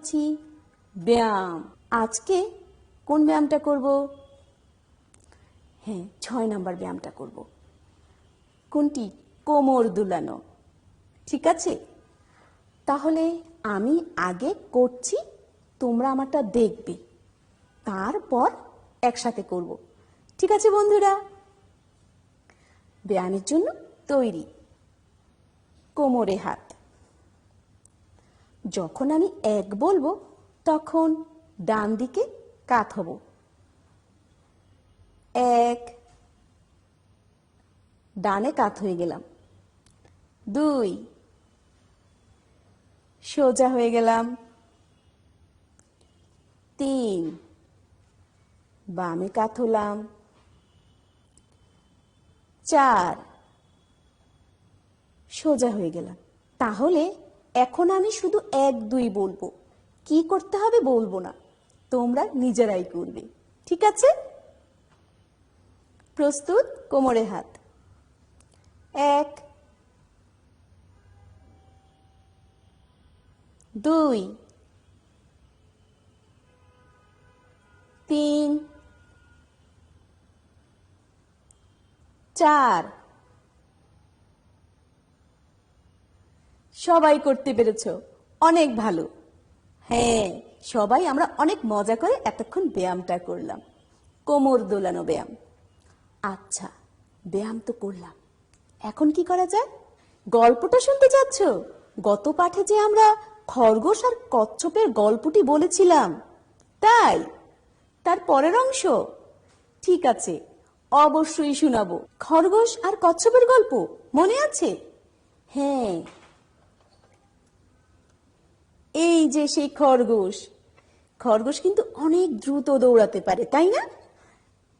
করছি ব্যায়াম। আজকে কোন ব্যায়ামটা করব? হ্যাঁ, 6 নাম্বার ব্যায়ামটা করব। কোনটি? কোমর দুলানো। ঠিক আছে, তাহলে আমি আগে করছি, তোমরা আমারটা দেখবে, তারপর একসাথে করব। ঠিক আছে বন্ধুরা? ব্যায়ামের জন্য তৈরি। কোমরে হাত। যখন আমি 1 বলবো তখন ডান দিকে কাত হব। 1, ডানে কাত হয়ে গেলাম। 2, সোজা হয়ে গেলাম। 3, বামে কাত হলাম। 4, সোজা হয়ে গেলাম। তাহলে এখন আমি শুধু 1, 2 বলবো, কি করতে হবে বলবো না, তোমরা নিজেরাই করবে। ঠিক আছে? প্রস্তুত? কোমরে হাত। 1, 2, 3, 4। সবাই করতে পেরেছ, অনেক ভালো। হ্যাঁ, সবাই আমরা অনেক মজা করে এতক্ষণ ব্যায়ামটা করলাম, কোমর দোলানো ব্যায়াম। আচ্ছা, ব্যায়াম তো করলাম, এখন কি করা যায়? গল্পটা শুনতে চাচ্ছ? গত পাঠে যে আমরা খরগোশ আর কচ্ছপের গল্পটি বলেছিলাম, তাই? তার পরের অংশ? ঠিক আছে, অবশ্যই শোনাবো। খরগোশ আর কচ্ছপের গল্প মনে আছে? হ্যাঁ, এই যে সেই খরগোশ। খরগোশ কিন্তু অনেক দ্রুত দৌড়াতে পারে, তাই না?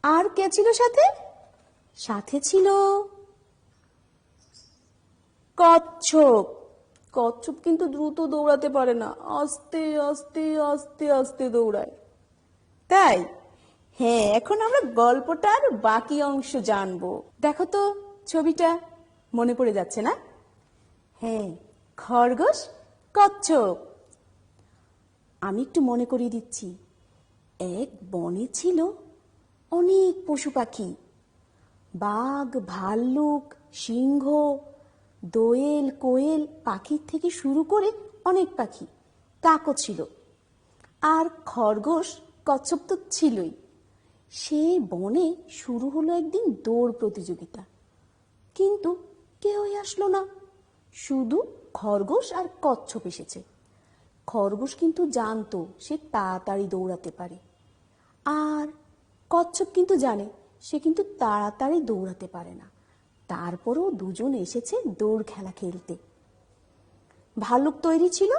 আর কে ছিল সাথে? সাথে ছিল কচ্ছপ। কচ্ছপ কিন্তু দ্রুত দৌড়াতে পারে না, আস্তে আস্তে আস্তে আস্তে দৌড়ায়, তাই? হ্যাঁ, এখন আমরা গল্পটার বাকি অংশ জানবো। দেখো তো ছবিটা, মনে পড়ে যাচ্ছে না? হ্যাঁ, খরগোশ কচ্ছপ। আমি একটু মনে করিয়ে দিচ্ছি। এক বনে ছিল অনেক পশু পাখি, বাঘ, ভাল্লুক, সিংহ, দোয়েল, কোয়েল পাখির থেকে শুরু করে অনেক পাখি, কাকও ছিল। আর খরগোশ কচ্ছপ তো ছিলই। সেই বনে শুরু হলো একদিন দৌড় প্রতিযোগিতা, কিন্তু কেউই আসলো না, শুধু খরগোশ আর কচ্ছপ এসেছে। খরগোশ কিন্তু জানতো সে তাড়াতাড়ি দৌড়াতে পারে, আর কচ্ছপ কিন্তু জানে সে কিন্তু তাড়াতাড়ি দৌড়াতে পারে না। তারপরেও দুজন এসেছে দৌড় খেলা খেলতে। ভাল্লুক তৈরি ছিল,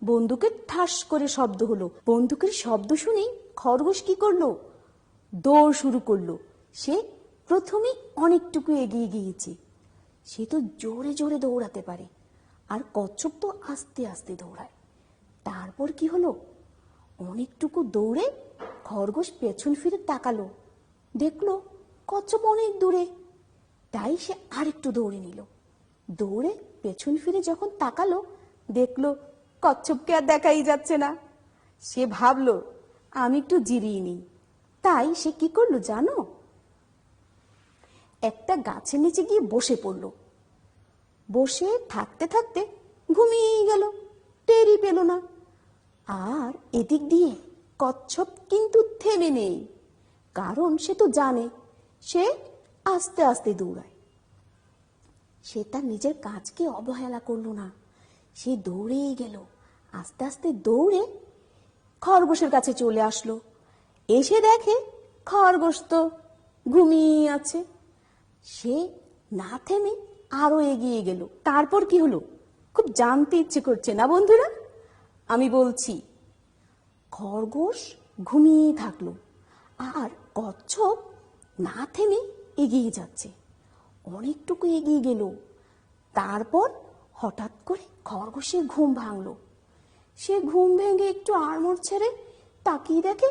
বন্দুকের ঠাস করে শব্দ হলো। বন্দুকের শব্দ শুনেই খরগোশ কি করলো? দৌড় শুরু করলো। সে প্রথমেই অনেকটুকু এগিয়ে গিয়েছে। সে তো জোরে জোরে দৌড়াতে পারে, আর কচ্ছপ তো আস্তে আস্তে দৌড়ায়। তারপর কি হলো? অনেকটুকু দৌড়ে খরগোশ পেছন ফিরে তাকালো, দেখলো কচ্ছপ অনেক দূরে। তাই সে আরেকটু দৌড়ে নিল। দৌড়ে পেছন ফিরে যখন তাকালো, দেখলো কচ্ছপকে আর দেখাই যাচ্ছে না। সে ভাবলো আমি একটু জিরিয়ে নিই। তাই সে কি করলো জানো? একটা গাছের নিচে গিয়ে বসে পড়লো। বসে থাকতে থাকতে ঘুমিয়েই গেল, টেরই পেল না। আর এদিক দিয়ে কচ্ছপ কিন্তু থেমে নেই, কারণ সে তো জানে সে আস্তে আস্তে দৌড়ায়। সে তার নিজের কাজকে অবহেলা করলো না, সে দৌড়েই গেল। আস্তে আস্তে দৌড়ে খরগোশের কাছে চলে আসলো। এসে দেখে খরগোশ তো ঘুমিয়ে আছে। সে না থেমে আরো এগিয়ে গেল। তারপর কি হলো খুব জানতে ইচ্ছে করছে না বন্ধুরা? আমি বলছি। খরগোশ ঘুমিয়ে থাকলো, আর কচ্ছপ না থেমে এগিয়ে যাচ্ছে। অনেকটুকু এগিয়ে গেল। তারপর হঠাৎ করে খরগোশের ঘুম ভাঙলো। সে ঘুম ভেঙে একটু আড়মোড় ছেড়ে তাকিয়ে দেখে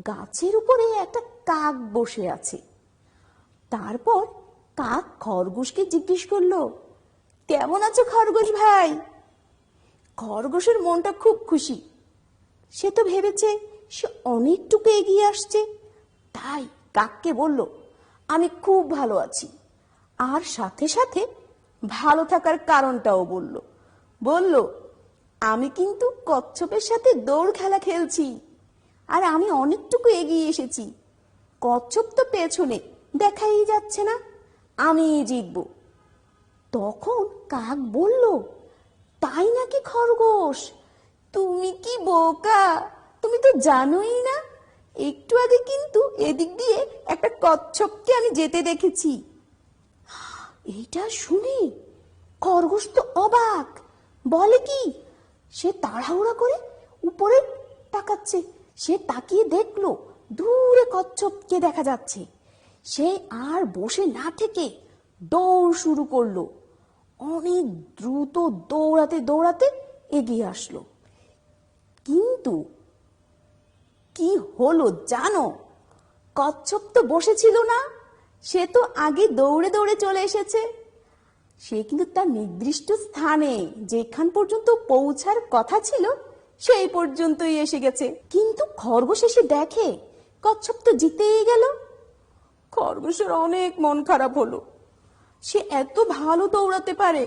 গাছের উপরে একটা কাক বসে আছে। তারপর কাক খরগোশকে জিজ্ঞেস করলো, কেমন আছো খরগোশ ভাই? খরগোশের মনটা খুব খুশি। সে তো ভেবেছে সে অনেকটুকু এগিয়ে আসছে, তাই কাককে বলল, আমি খুব ভালো আছি। আর সাথে সাথে ভালো থাকার কারণটাও বলল। বলল, আমি কিন্তু কচ্ছপের সাথে দৌড় খেলা খেলছি, আর আমি অনেকটুকু এগিয়ে এসেছি। কচ্ছপ তো পেছনে দেখাই যাচ্ছে না, আমি জিতবো। তখন কাক বলল, তাই নাকি খরগোশ, তুমি কি বোকা, তুমি তো জানোই না, একটু আগে কিন্তু এদিক দিয়ে একটা কচ্ছপকে আমি যেতে দেখেছি। এইটা শুনে খরগোশ তো অবাক, বলে কি, সে তাড়াহুড়া করে উপরে তাকাচ্ছে। সে তাকিয়ে দেখলো দূরে কচ্ছপকে দেখা যাচ্ছে। সে আর বসে না থেকে দৌড় শুরু করলো। অনেক দ্রুত দৌড়াতে দৌড়াতে এগিয়ে আসলো। কিন্তু কি হলো জানো, কচ্ছপ তো বসেছিল না, সে তো আগে দৌড়ে দৌড়ে চলে এসেছে। সে কিন্তু তার নির্দিষ্ট স্থানে যেখান পর্যন্ত পৌঁছার কথা ছিল সেই পর্যন্তই এসে গেছে। কিন্তু খরগোশ এসে দেখে কচ্ছপ তো জিতেই গেল। খরগোশের অনেক মন খারাপ হলো। সে এত ভালো দৌড়াতে পারে,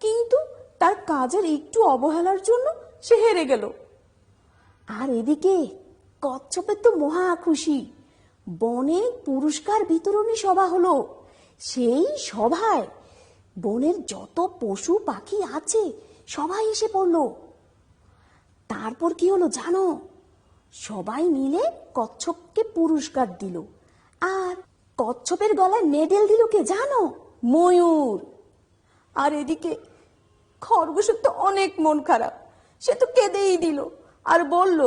কিন্তু তার কাজের একটু অবহেলার জন্য সে হেরে গেল। আর এদিকে কচ্ছপের তো মহা খুশি। বনে পুরস্কার বিতরণী সভা হলো। সেই সভায় বনের যত পশু পাখি আছে সবাই এসে পড়লো। তারপর কি হলো জানো, সবাই মিলে কচ্ছপকে পুরস্কার দিল। আর কচ্ছপের গলায় মেডেল দিল কে জানো, ময়ূর। আর এদিকে খরগোশের তো অনেক মন খারাপ, সে তো কেঁদেই দিল আর বলল,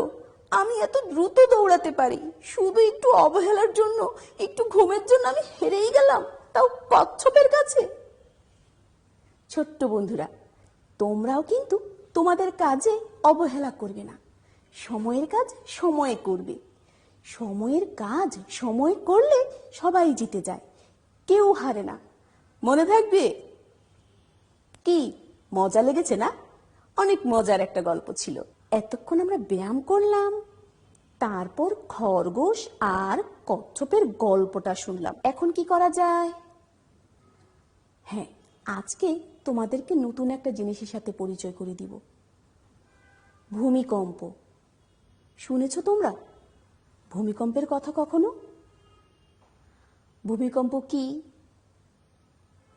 আমি এত দ্রুত দৌড়াতে পারি, শুধু একটু অবহেলার জন্য, একটু ঘুমের জন্য আমি হেরেই গেলাম, তাও কচ্ছপের কাছে। ছোট্ট বন্ধুরা, তোমরাও কিন্তু তোমাদের কাজে অবহেলা করবে না। সময়ের কাজ সময়ে করবে। সময়ের কাজ সময় করলে সবাই জিতে যায়, কেউ হারে না। মনে থাকবে? কি মজা লেগেছে না? অনেক মজার একটা গল্প ছিল। এতক্ষণ আমরা ব্যায়াম করলাম, তারপর খরগোশ আর কচ্ছপের গল্পটা শুনলাম। এখন কি করা যায়? হ্যাঁ, আজকে তোমাদেরকে নতুন একটা জিনিসের সাথে পরিচয় করে দিব। ভূমিকম্প। শুনেছ তোমরা ভূমিকম্পের কথা কখনো? ভূমিকম্প কি?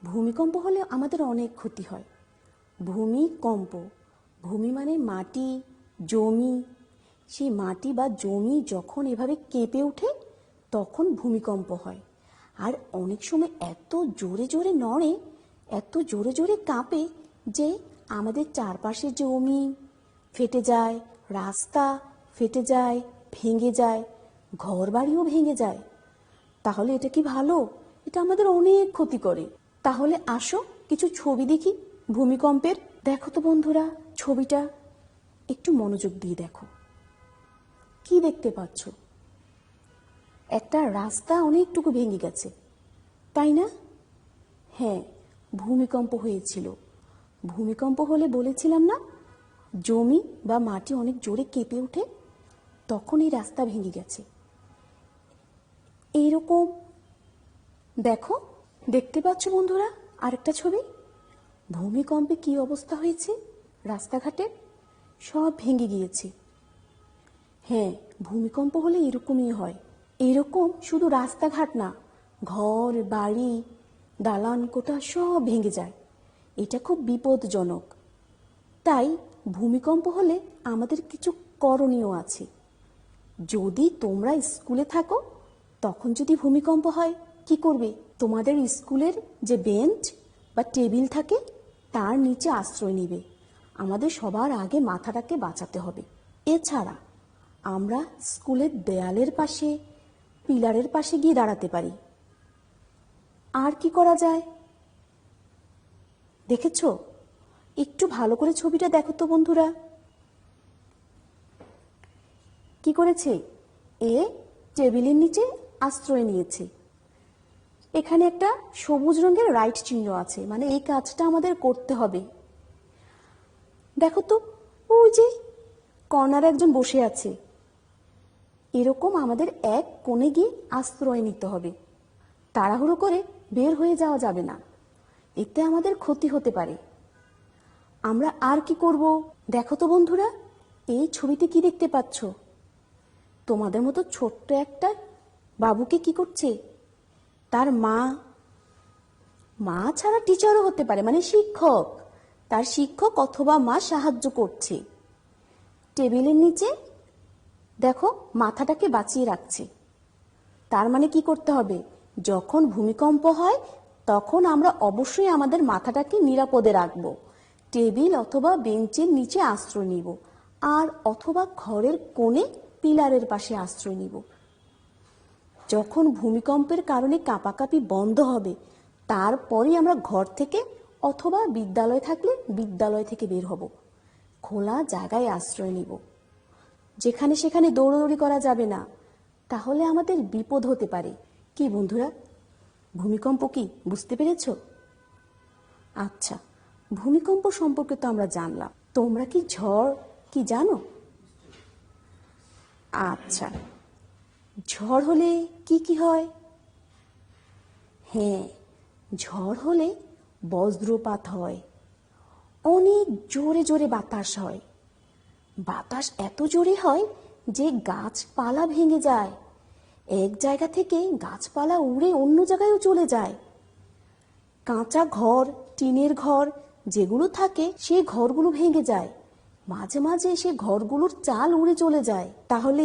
ভূমিকম্প হলে আমাদের অনেক ক্ষতি হয়। ভূমিকম্প, ভূমি মানে মাটি, জমি। সেই মাটি বা জমি যখন এভাবে কেঁপে ওঠে তখন ভূমিকম্প হয়। আর অনেক সময় এত জোরে জোরে নড়ে, এত জোরে জোরে কাঁপে যে আমাদের চারপাশে জমি ফেটে যায়, রাস্তা ফেটে যায়, ভেঙে যায়, ঘরবাড়িও ভেঙে যায়। তাহলে এটা কি ভালো? এটা আমাদের অনেক ক্ষতি করে। তাহলে আসো কিছু ছবি দেখি ভূমিকম্পের। দেখো তো বন্ধুরা, ছবিটা একটু মনোযোগ দিয়ে দেখো। কি দেখতে পাচ্ছ? একটা রাস্তা অনেকটুকু ভেঙে গেছে, তাই না? হ্যাঁ, ভূমিকম্প হয়েছিল। ভূমিকম্প হলে বলেছিলাম না, জমি বা মাটি অনেক জোরে কেঁপে ওঠে, তখন এই রাস্তা ভেঙে গেছে। এইরকম দেখো, দেখতে পাচ্ছ বন্ধুরা আরেকটা ছবি? ভূমিকম্পে কি অবস্থা হয়েছে? রাস্তাঘাটে সব ভেঙে গিয়েছে। হ্যাঁ, ভূমিকম্প হলে এরকমই হয়। এরকম শুধু রাস্তাঘাট না, ঘর বাড়ি দালান কোঠা সব ভেঙে যায়। এটা খুব বিপদজনক। তাই ভূমিকম্প হলে আমাদের কিছু করণীয় আছে। যদি তোমরা স্কুলে থাকো, তখন যদি ভূমিকম্প হয় কি করবে? তোমাদের স্কুলের যে বেঞ্চ বা টেবিল থাকে তার নিচে আশ্রয় নিবে। আমাদের সবার আগে মাথাটাকে বাঁচাতে হবে। এছাড়া আমরা স্কুলের দেয়ালের পাশে, পিলারের পাশে গিয়ে দাঁড়াতে পারি। আর কি করা যায় দেখেছো? একটু ভালো করে ছবিটা দেখো তো বন্ধুরা। কি করেছে? এ টেবিলের নিচে আশ্রয় নিয়েছে। এখানে একটা সবুজ রঙের রাইট চিহ্ন আছে, মানে এই কাজটা আমাদের করতে হবে। দেখো তো, ওই যে কর্নারে একজন বসে আছে। এরকম আমাদের এক কোণে গিয়ে আশ্রয় নিতে হবে। তাড়াহুড়ো করে বের হয়ে যাওয়া যাবে না, এতে আমাদের ক্ষতি হতে পারে। আমরা আর কি করব? দেখো তো বন্ধুরা, এই ছবিতে কি দেখতে পাচ্ছ? তোমাদের মতো ছোট্ট একটা বাবুকে কি করছে? তার মা ছাড়া টিচারও হতে পারে, মানে শিক্ষক, তার শিক্ষক অথবা মা সাহায্য করছে। টেবিলের নিচে দেখো মাথাটাকে বাঁচিয়ে রাখছে। তার মানে কি করতে হবে? যখন ভূমিকম্প হয় তখন আমরা অবশ্যই আমাদের মাথাটাকে নিরাপদে রাখবো। টেবিল অথবা বেঞ্চের নিচে আশ্রয় নিব, আর অথবা ঘরের কোণে পিলারের পাশে আশ্রয় নিব। যখন ভূমিকম্পের কারণে কাঁপাকাঁপি বন্ধ হবে, তারপরেই আমরা ঘর থেকে অথবা বিদ্যালয় থাকলে বিদ্যালয় থেকে বের হব। খোলা জায়গায় আশ্রয় নিব। যেখানে সেখানে দৌড়দৌড়ি করা যাবে না, তাহলে আমাদের বিপদ হতে পারে। কি বন্ধুরা, ভূমিকম্প কি বুঝতে পেরেছ? আচ্ছা, ভূমিকম্প সম্পর্কে তো আমরা জানলাম। তোমরা কি ঝড় কি জানো? আচ্ছা, ঝড় হলে কি কি হয়? হ্যাঁ, ঝড় হলে বজ্রপাত হয়, অনেক জোরে জোরে বাতাস হয়। বাতাস এত জোরে হয় যে গাছপালা ভেঙে যায়। এক জায়গা থেকে গাছপালা উড়ে অন্য জায়গায়ও চলে যায়। কাঁচা ঘর, টিনের ঘর যেগুলো থাকে সেই ঘরগুলো ভেঙে যায়। মাঝে মাঝে সে ঘরগুলোর চাল উড়ে চলে যায়। তাহলে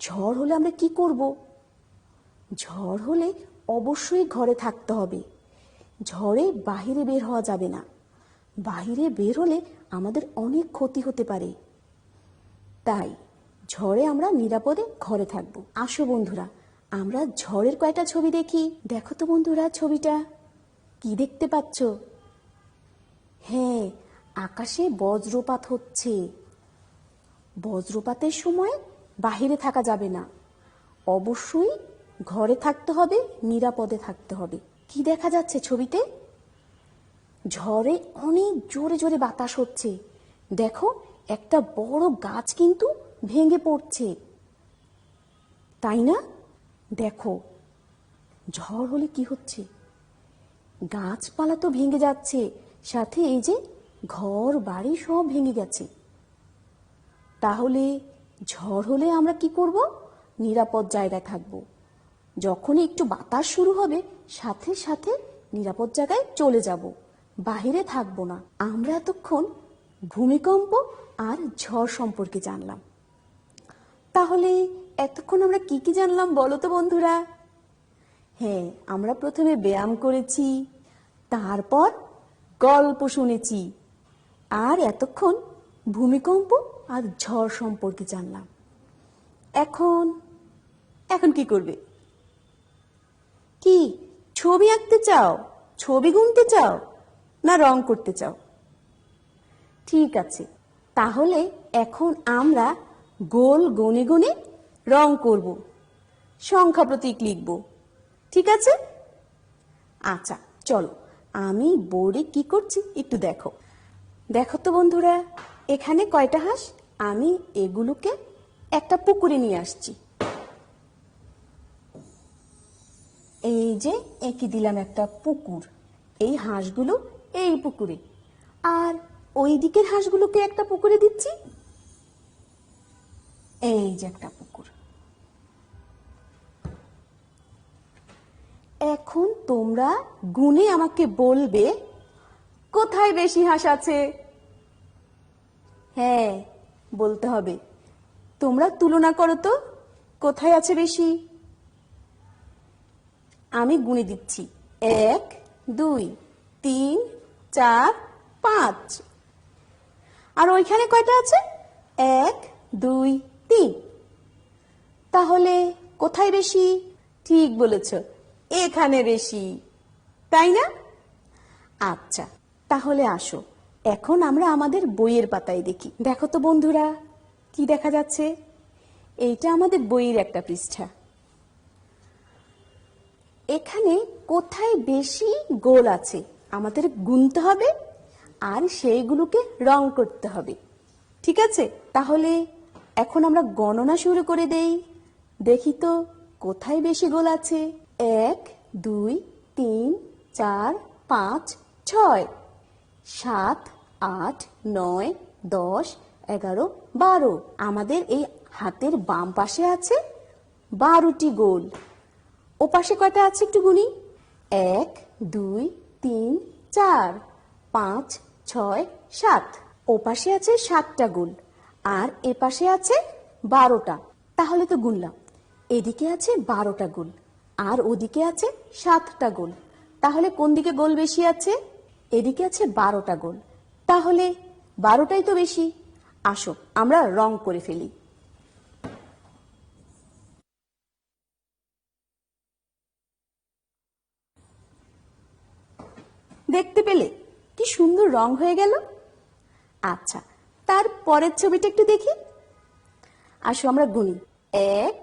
ঝড় হলে আমরা কি করব? ঝড় হলে অবশ্যই ঘরে থাকতে হবে। ঝড়ে বাহিরে বের হওয়া যাবে না। বাহিরে বের হলে আমাদের অনেক ক্ষতি হতে পারে। তাই ঝড়ে আমরা নিরাপদে ঘরে থাকবো। আসো বন্ধুরা, আমরা ঝড়ের কয়টা ছবি দেখি। দেখো তো বন্ধুরা, ছবিটা কি দেখতে পাচ্ছ? হ্যাঁ, আকাশে বজ্রপাত হচ্ছে। বজ্রপাতের সময় বাহিরে থাকা যাবে না, অবশ্যই ঘরে থাকতে হবে, নিরাপদে থাকতে হবে। কি দেখা যাচ্ছে ছবিতে? ঝড়ে অনেক জোরে জোরে বাতাস হচ্ছে। দেখো, একটা বড় গাছ কিন্তু ভেঙে পড়ছে, তাই না? দেখো, ঝড় হলে কি হচ্ছে? গাছপালা তো ভেঙে যাচ্ছে, সাথে এই যে ঘর বাড়ি সব ভেঙে গেছে। তাহলে ঝড় হলে আমরা কি করব? নিরাপদ জায়গায় থাকবো। যখনই একটু বাতাস শুরু হবে, সাথে সাথে নিরাপদ জায়গায় চলে যাব, বাহিরে থাকবো না। আমরা এতক্ষণ ভূমিকম্প আর ঝড় সম্পর্কে জানলাম। তাহলে এতক্ষণ আমরা কি কি জানলাম বলো তো বন্ধুরা? হ্যাঁ, আমরা প্রথমে ব্যায়াম করেছি, তারপর গল্প শুনেছি, আর এতক্ষণ ভূমিকম্প আর ঝড় সম্পর্কে জানলাম। এখন এখন কি করবে? কি ছবি আঁকতে চাও, ছবি গুনতে চাও, না রং করতে চাও? ঠিক আছে, তাহলে এখন আমরা গোল গুনে গুনে রং করব, সংখ্যা প্রতীক লিখব। ঠিক আছে? আচ্ছা চলো, আমি বোর্ডে কি করছি একটু দেখো। দেখো তো বন্ধুরা, এখানে কয়টা হাঁস? আমি এগুলোকে একটা পুকুরে নিয়ে আসছি। এই যে এঁকে দিলাম একটা পুকুর। এই হাঁসগুলো এই পুকুরে, আর ওই দিকের হাঁসগুলোকে একটা পুকুরে দিচ্ছি। এই যে একটা পুকুর। এখন তোমরা গুনে আমাকে বলবে কোথায় বেশি হাঁস আছে। হ্যাঁ, বলতে হবে। তোমরা তুলনা করো তো, কোথায় আছে বেশি। আমি গুনে দিচ্ছি, 1 2 3 4 5। আর ওইখানে কয়টা আছে? 1 2 3। তাহলে কোথায় বেশি? ঠিক বলেছ, এখানে বেশি, তাই না? আচ্ছা, তাহলে আসো এখন আমরা আমাদের বইয়ের পাতায় দেখি। দেখো তো বন্ধুরা, কি দেখা যাচ্ছে? এইটা আমাদের বইয়ের একটা পৃষ্ঠা। এখানে কোথায় বেশি গোল আছে আমাদের গুনতে হবে, আর সেইগুলোকে রং করতে হবে। ঠিক আছে, তাহলে এখন আমরা গণনা শুরু করে দেই। দেখি তো কোথায় বেশি গোল আছে। 1 2 3 4 5 6 7 8 9 10 11 12। আমাদের এই হাতের বাম পাশে আছে 12টি গোল। ও পাশে কয়টা আছে একটু গুনি। 1 2 3 4 5 6 7। ও পাশে আছে 7টা গোল আর এ পাশে আছে 12টা। তাহলে তো গুনলাম, এদিকে আছে 12টা গোল আর ওদিকে আছে 7টা গোল। তাহলে কোন দিকে গোল বেশি আছে? এদিকে আছে 12টা গোল। তাহলে 12টাই তো বেশি। আসো আমরা রং করে ফেলি। দেখতে পেলে কি সুন্দর রং হয়ে গেল। আচ্ছা, তার পরের ছবিটা একটু দেখি। আসো আমরা গুনি। 1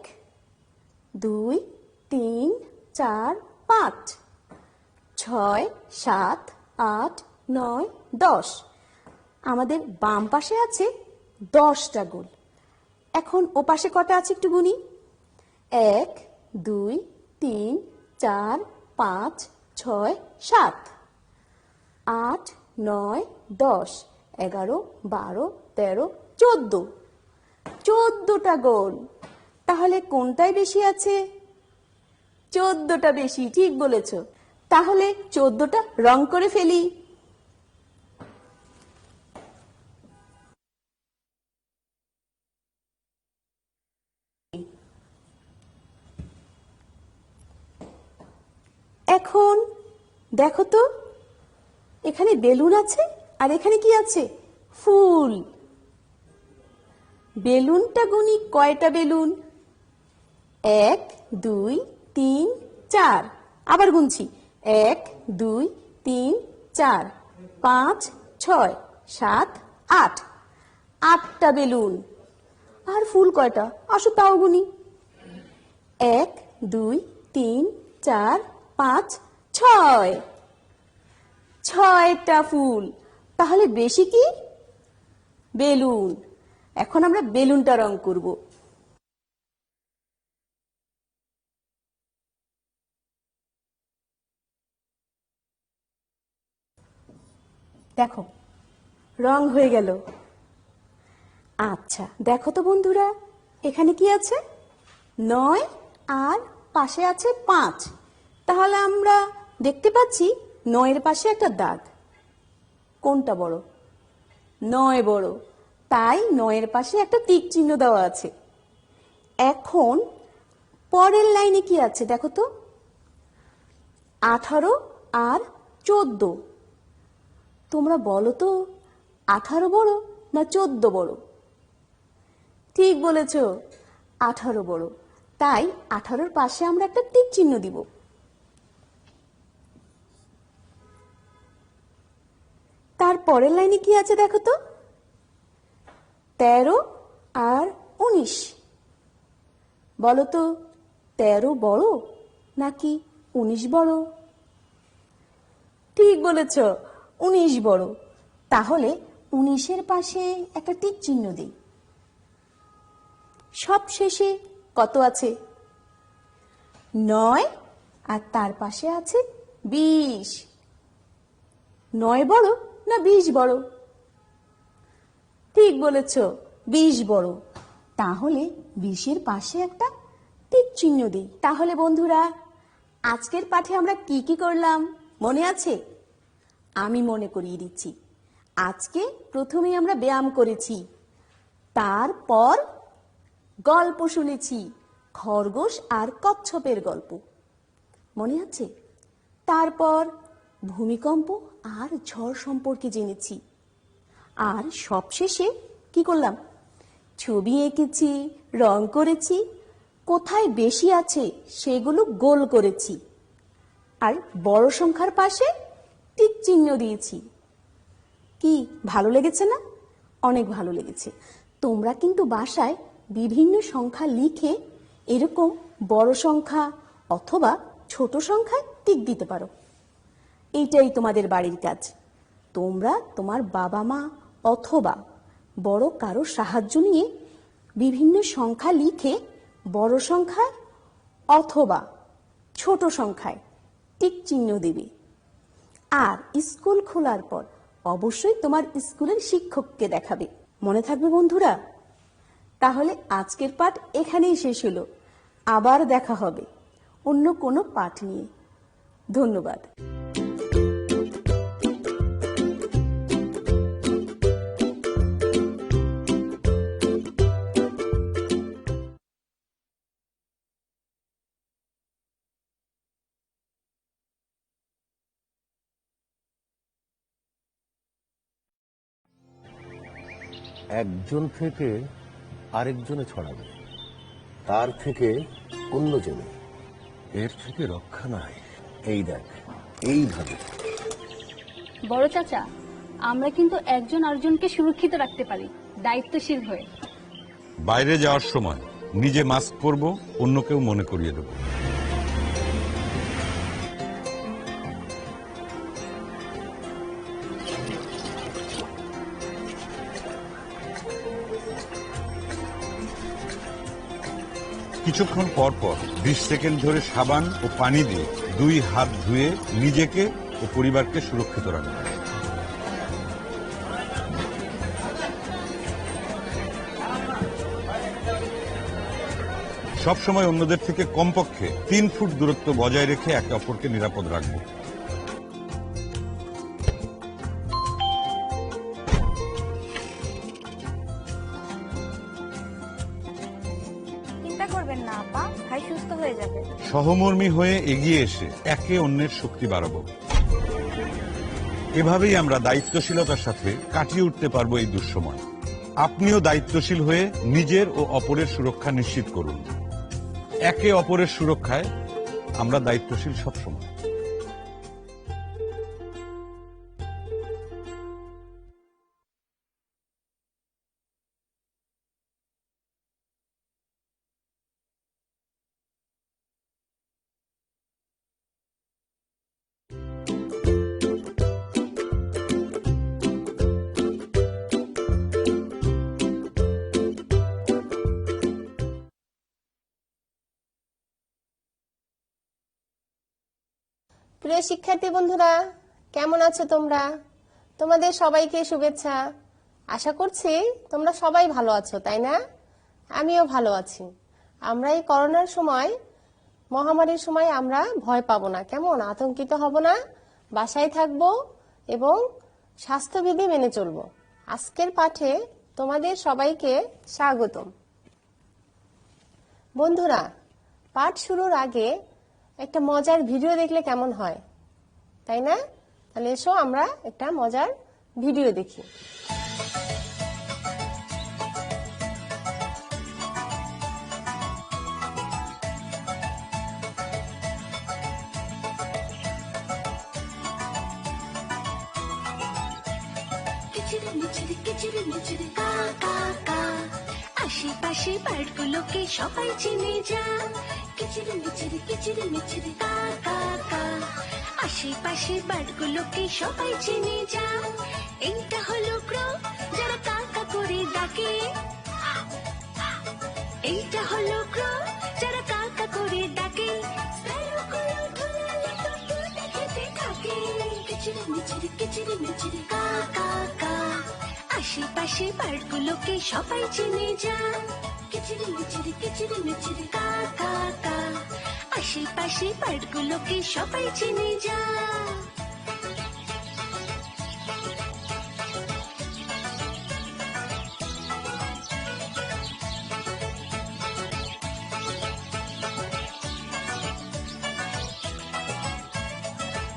2 3 4 5 6 7 8 9 10। আমাদের বাম পাশে আছে 10টা গোল। এখন ও পাশে কটা আছে একটু গুনি। 1 2 3 4 5 6 7 8 9 10 11 12 13 14। 14টা গোল। তাহলে কোনটাই বেশি আছে? 14টা বেশি, ঠিক বলেছ। তাহলে 14টা রং করে ফেলি। এখন দেখো তো, এখানে বেলুন আছে আর এখানে কি আছে? ফুল। বেলুনটা গুনি, কয়টা বেলুন? 1 2 3 4। আবার গুনছি। 1 2 3 4 5 6 7 8। 8টা বেলুন। আর ফুল কয়টা? আসো তাও গুনি। 1 2 3 4 5 6। 6টা ফুল। তাহলে বেশি কি? বেলুন। এখন আমরা বেলুনটা রং করব। দেখো রং হয়ে গেল। আচ্ছা দেখো তো বন্ধুরা, এখানে কি আছে? 9 আর পাশে আছে 5। তাহলে আমরা দেখতে পাচ্ছি 9-এর পাশে একটা দাগ। কোনটা বড়? 9 বড়। তাই 9-এর পাশে একটা টিক চিহ্ন দেওয়া আছে। এখন পরের লাইনে কি আছে দেখো তো? 18 আর 14। তোমরা বলো তো 18 বড় না 14 বড়? ঠিক বলেছ, 18 বড়। তাই 18-র পাশে আমরা একটা টিক চিহ্ন দিব। তার পরের লাইনে কি আছে দেখো তো? 13 আর 19। বলো তো 13 বড় নাকি 19 বড়? ঠিক বলেছ, 19 বড়। তাহলে 19-এর পাশে একটা টিক চিহ্ন দিই। সব শেষে কত আছে? 9 আর তার পাশে আছে 20। 9 বড় না 20 বড়? ঠিক বলেছ, 20 বড়। তাহলে 20-এর পাশে একটা টিক চিহ্ন দিই। তাহলে বন্ধুরা, আজকের পাঠে আমরা কি কি করলাম মনে আছে? আমি মনে করিয়ে দিচ্ছি। আজকে প্রথমেই আমরা ব্যায়াম করেছি, তারপর গল্প শুনেছি, খরগোশ আর কচ্ছপের গল্প। মনে আছে? তারপর ভূমিকম্প আর ঝড় সম্পর্কে জেনেছি। আর সবশেষে কি করলাম? ছবি এঁকেছি, রং করেছি, কোথায় বেশি আছে সেগুলো গোল করেছি, আর বড় সংখ্যার পাশে টিক চিহ্ন দিয়েছি। কি ভালো লেগেছে না? অনেক ভালো লেগেছে। তোমরা কিন্তু বাসায় বিভিন্ন সংখ্যা লিখে এরকম বড় সংখ্যা অথবা ছোট সংখ্যায় টিক দিতে পারো। এইটাই তোমাদের বাড়ির কাজ। তোমরা তোমার বাবা মা অথবা বড় কারো সাহায্য নিয়ে বিভিন্ন সংখ্যা লিখে বড় সংখ্যায় অথবা ছোট সংখ্যায় টিক চিহ্ন দিবে। আর স্কুল খোলার পর অবশ্যই তোমার স্কুলের শিক্ষককে দেখাবে। মনে থাকবে বন্ধুরা? তাহলে আজকের পাঠ এখানেই শেষ হলো। আবার দেখা হবে অন্য কোনো পাঠ নিয়ে। ধন্যবাদ। একজন থেকে আরেকজনে ছড়াবে, তার থেকে অন্যজনে, এর থেকে রক্ষা নাই। এই দেখ, এইভাবে। বড় চাচা, আমরা কিন্তু একজন আরেকজনকে সুরক্ষিত রাখতে পারি দায়িত্বশীল হয়ে। বাইরে যাওয়ার সময় নিজে মাস্ক পরব, অন্যকেও মনে করিয়ে দেব। কিছুক্ষণ পর পর 20 সেকেন্ড ধরে সাবান ও পানি দিয়ে 2 হাত ধুয়ে নিজেকে ও পরিবারকে সুরক্ষিত রাখুন। সবসময় অন্যদের থেকে কমপক্ষে 3 ফুট দূরত্ব বজায় রেখে একে অপরকে নিরাপদ রাখব। চিন্তা করবেন না আপা, ভাই সুস্থ হয়ে যাবে। সহমর্মী হয়ে এগিয়ে এসে একে অন্যের শক্তি বাড়াবো। এভাবেই আমরা দায়িত্বশীলতার সাথে কাটিয়ে উঠতে পারবো এই দুঃসময়। আপনিও দায়িত্বশীল হয়ে নিজের ও অপরের সুরক্ষা নিশ্চিত করুন। একে অপরের সুরক্ষায় আমরা দায়িত্বশীল সবসময়। প্রিয় শিক্ষার্থী বন্ধুরা, কেমন আছো তোমরা? তোমাদের সবাইকে শুভেচ্ছা। আশা করছি তোমরা সবাই ভালো আছো, তাই না? আমিও ভালো আছি। আমরা এই করোনার সময়, মহামারীর সময় আমরা ভয় পাবো না, কেমন আতঙ্কিত হব না, বাসায় থাকবো এবং স্বাস্থ্যবিধি মেনে চলবো। আজকের পাঠে তোমাদের সবাইকে স্বাগতম। বন্ধুরা, পাঠ শুরুর আগে একটা মজার ভিডিও দেখলে কেমন হয়, তাই না? তাহলে এসো আমরা একটা মজার ভিডিও দেখি। আশেপাশে বার্ডগুলোকে সবাই চিনে যা। কিচিরি মিচিরি কিচিরি মিচিরি কা কা কা। আশেপাশে বার্ডগুলোকে সবাই চিনে যা। এইটা হলো ক্রো, যারা কা কা করে ডাকে। এইটা হলো ক্রো, যারা কা কা করে ডাকে। স্প্যারোগুলো ধুলালে টুকটুকে খেতে থাকে। কিচিরি মিচিরি কা কা কা। আশেপাশে বার্ডগুলোকে সবাই চিনে যা। কিচিরি মিচিরি কা কা কা। আশেপাশে বার্ডগুলোকে সবাই চিনে যা।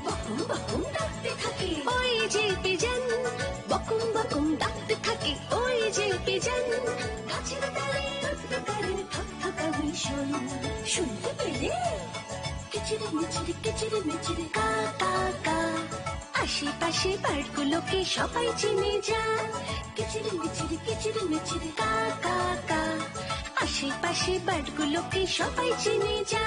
বকুম বকুম ডাকতে থাকে ওই যে পিজন। বকুম বকুম ডাকতে থাকে ওই যে পিজন। গাছের ডালে উঠতে পারে ঠক ঠকা ভীষণ। শুনতে পেলে কিচিরি মিচিরি কা কা কা। আশেপাশে বার্ডগুলোকে সবাই চিনে যা। কিচিরি মিচিরি কা কা কা। আশেপাশে বার্ডগুলোকে সবাই চিনে যা।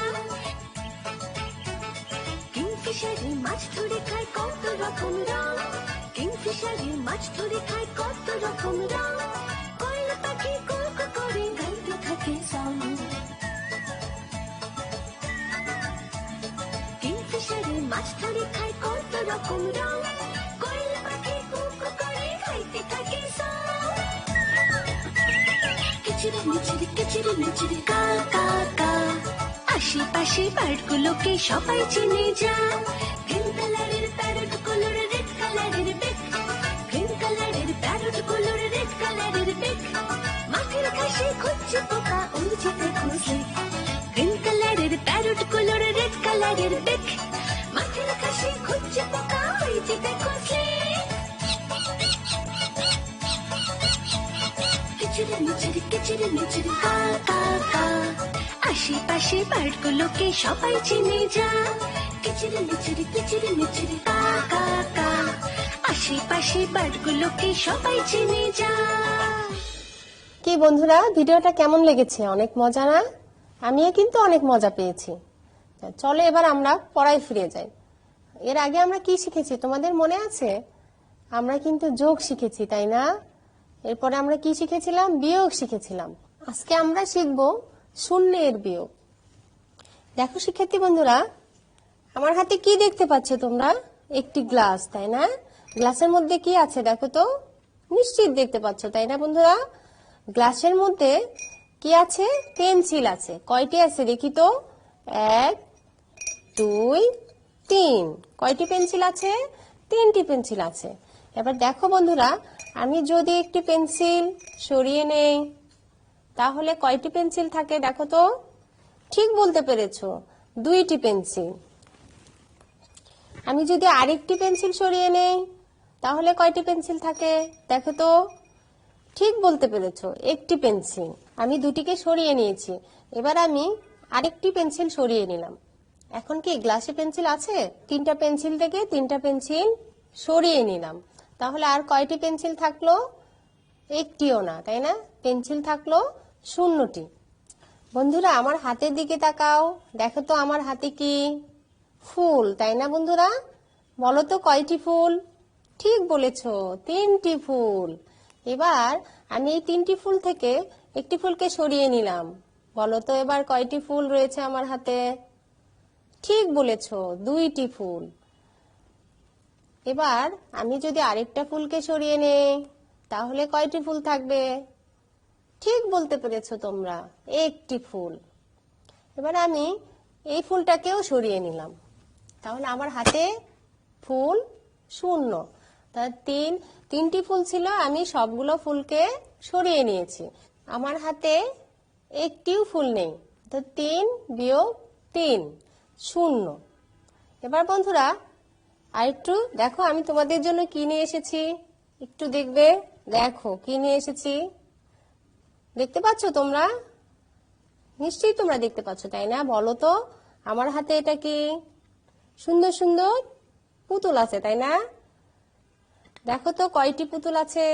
কিংফিশারি মাছ ধরে খায় কত রকম রং। কিংফিশারি মাছ ধরে খায় কত রকম রং। থাকে সং কিংফিশারে মাছ ধরে খায় কত রকম রং কোয়েল পাখি কুকু করে খাইতে থাকে সং কিচিরি মিচিরি কা কা কা আশেপাশে বার্ডগুলোকে সবাই চিনে যা গ্রিন কালারের প্যারট গুলোর রেড কালারের বেক গ্রিন কালারের প্যারট গুলোর রেড কালারের বেক মাঠের ঘাসে খুঁজছে পোকা ওই যে দেখো সে গ্রিন কালারের প্যারট গুলোর রেড কালারের বেক মাঠের ঘাসে খুঁজছে পোকা ওই যে দেখো সে কিচিরি মিচিরি কা কা কা আশেপাশে বার্ডগুলোকে সবাই চিনে যা কিচিরি মিচিরি কা কা কা আশেপাশে বার্ডগুলোকে সবাই চিনে যা কি বন্ধুরা, ভিডিওটা কেমন লেগেছে? অনেক মজা না? আমিও কিন্তু অনেক মজা পেয়েছি। চলো এবার আমরা পড়ায় ফিরে যাই। এর আগে আমরা কি শিখেছি তোমাদের মনে আছে? আমরা কিন্তু যোগ শিখেছি, তাই না? এরপরে আমরা কি শিখেছিলাম? বিয়োগ শিখেছিলাম। আজকে আমরা শিখবো শূন্যের বিয়োগ। দেখো শিক্ষার্থী বন্ধুরা, আমার হাতে কি দেখতে পাচ্ছ তোমরা? একটি গ্লাস, তাই না? গ্লাসের মধ্যে কি আছে দেখো তো? নিশ্চিত দেখতে পাচ্ছ, তাই না বন্ধুরা? গ্লাসের মধ্যে কি আছে? পেন্সিল আছে। কয়টি আছে দেখি তো? 1 2 3। কয়টি পেন্সিল আছে? 3টি পেন্সিল আছে। এবার দেখো বন্ধুরা, আমি যদি একটি পেন্সিল সরিয়ে নেই তাহলে কয়টি পেন্সিল থাকে দেখো তো? ঠিক বলতে পেরেছো, 2টি পেন্সিল। আমি যদি আরেকটি পেন্সিল সরিয়ে নেই তাহলে কয়টি পেন্সিল থাকে দেখো তো? ঠিক বলতে পেরেছো, 1টি পেন্সিল। আমি 2টিকে সরিয়ে নিয়েছি, এবার আমি আরেকটি পেন্সিল সরিয়ে নিলাম। এখন কি গ্লাসে পেন্সিল আছে? 3টা পেন্সিল থেকে 3টা পেন্সিল সরিয়ে নিলাম, তাহলে আর কয়টি পেন্সিল থাকলো? 1টিও না, তাই না? পেন্সিল থাকলো 0টি। বন্ধুরা আমার হাতের দিকে তাকাও, দেখো তো আমার হাতে কি? ফুল, তাই না বন্ধুরা? বলো তো কয়টি ফুল? ঠিক বলেছো, 3টি ফুল। এবার আমি এই 3টি ফুল থেকে একটি ফুলকে সরিয়ে নিলাম। বলো তো এবার কয়টি ফুল রয়েছে আমার হাতে? ঠিক বলেছো, 2টি ফুল। এবার আমি যদি আরেকটা ফুলকে সরিয়ে নেই তাহলে কয়টি ফুল থাকবে? ঠিক বলতে পেরেছো তোমরা, 1টি ফুল। এবার আমি এই ফুলটাকেও সরিয়ে নিলাম, তাহলে আমার হাতে ফুল 0। তার 3টি ফুল ছিল, আমি সবগুলো ফুলকে সরিয়ে নিয়েছি। আমার হাতে একটিও ফুল নেই, তো 3 বিয়োগ 3 0। এবার বন্ধুরা আরেকটু দেখো আমি তোমাদের জন্য কি নিয়ে এসেছি, একটু দেখবে। দেখো কি নিয়ে এসেছি, দেখতে পাচ্ছ তোমরা? নিশ্চয়ই তোমরা দেখতে পাচ্ছ, তাই না? বলো তো আমার হাতে এটা কি? সুন্দর সুন্দর পুতুল আছে, তাই না? দেখো তো কয়টি পুতুল আছে,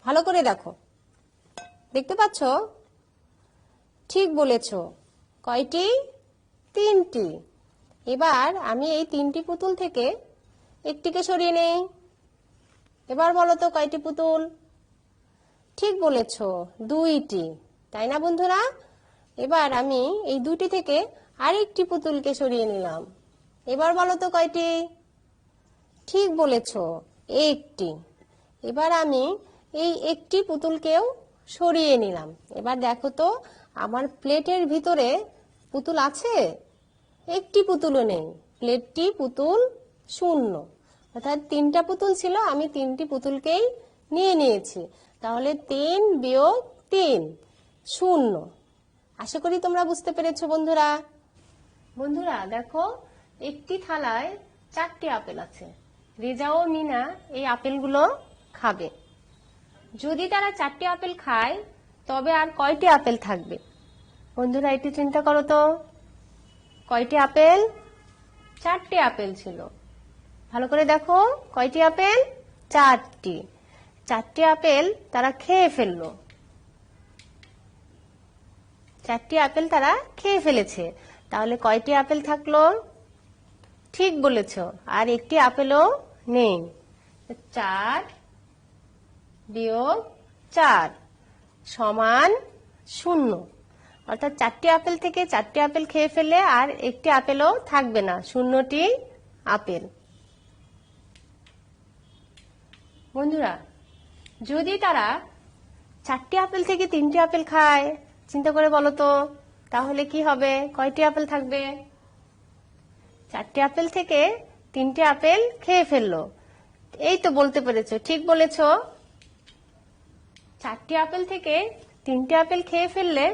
ভালো করে দেখো। দেখতে পাচ্ছ? ঠিক বলেছো, কয়টি? 3টি। এবার আমি এই 3টি পুতুল থেকে একটিকে সরিয়ে নেই। এবার বলো তো কয়টি পুতুল? ঠিক বলেছো, 2টি, তাই না বন্ধুরা? এবার আমি এই 2টি থেকে আরেকটি পুতুলকে সরিয়ে নিলাম। এবার বলো তো কয়টি? ঠিক বলেছো, 1টি। এবার আমি এই একটি পুতুলকেও সরিয়ে নিলাম। এবার দেখো তো আমার প্লেটের ভিতরে পুতুল আছে? একটি পুতুলও নেই, প্লেটটি পুতুল 0। অর্থাৎ 3টা পুতুল ছিল, আমি 3টি পুতুলকেই নিয়ে নিয়েছি। তাহলে 3 বিয়োগ 3 0। আশা করি তোমরা বুঝতে পেরেছো বন্ধুরা। বন্ধুরা দেখো একটি থালায় 4টি আপেল আছে। রেজা ও মিনা এই আপেলগুলো খাবে। যদি তারা 4টি আপেল খায় তবে আর কয়টি আপেল থাকবে? বন্ধুরা একটু চিন্তা করো তো, কয়টি আপেল? 4টি আপেল ছিল। ভালো করে দেখো কয়টি আপেল? 4টি। 4টি আপেল তারা খেয়ে ফেললো। 4টি আপেল তারা খেয়ে ফেলেছে, তাহলে কয়টি আপেল থাকলো? ঠিক বলেছো, আর একটি আপেলও নেই। 4 বিয়োগ 4 সমান 0। অর্থাৎ 4টি আপেল থেকে 4টি আপেল খেয়ে ফেললে আর একটি আপেলও থাকবে না, 0টি আপেল। বন্ধুরা, যদি তারা 4টি আপেল থেকে 3টি আপেল খায়, চিন্তা করে বলো তো, তাহলে কি হবে? কয়টি আপেল থাকবে? 4টি আপেল থেকে 3টি আপেল খেয়ে ফেললো। এই তো বলতে পেরেছো, ঠিক বলেছো। 4টি আপেল থেকে 3টি আপেল খেয়ে ফেললে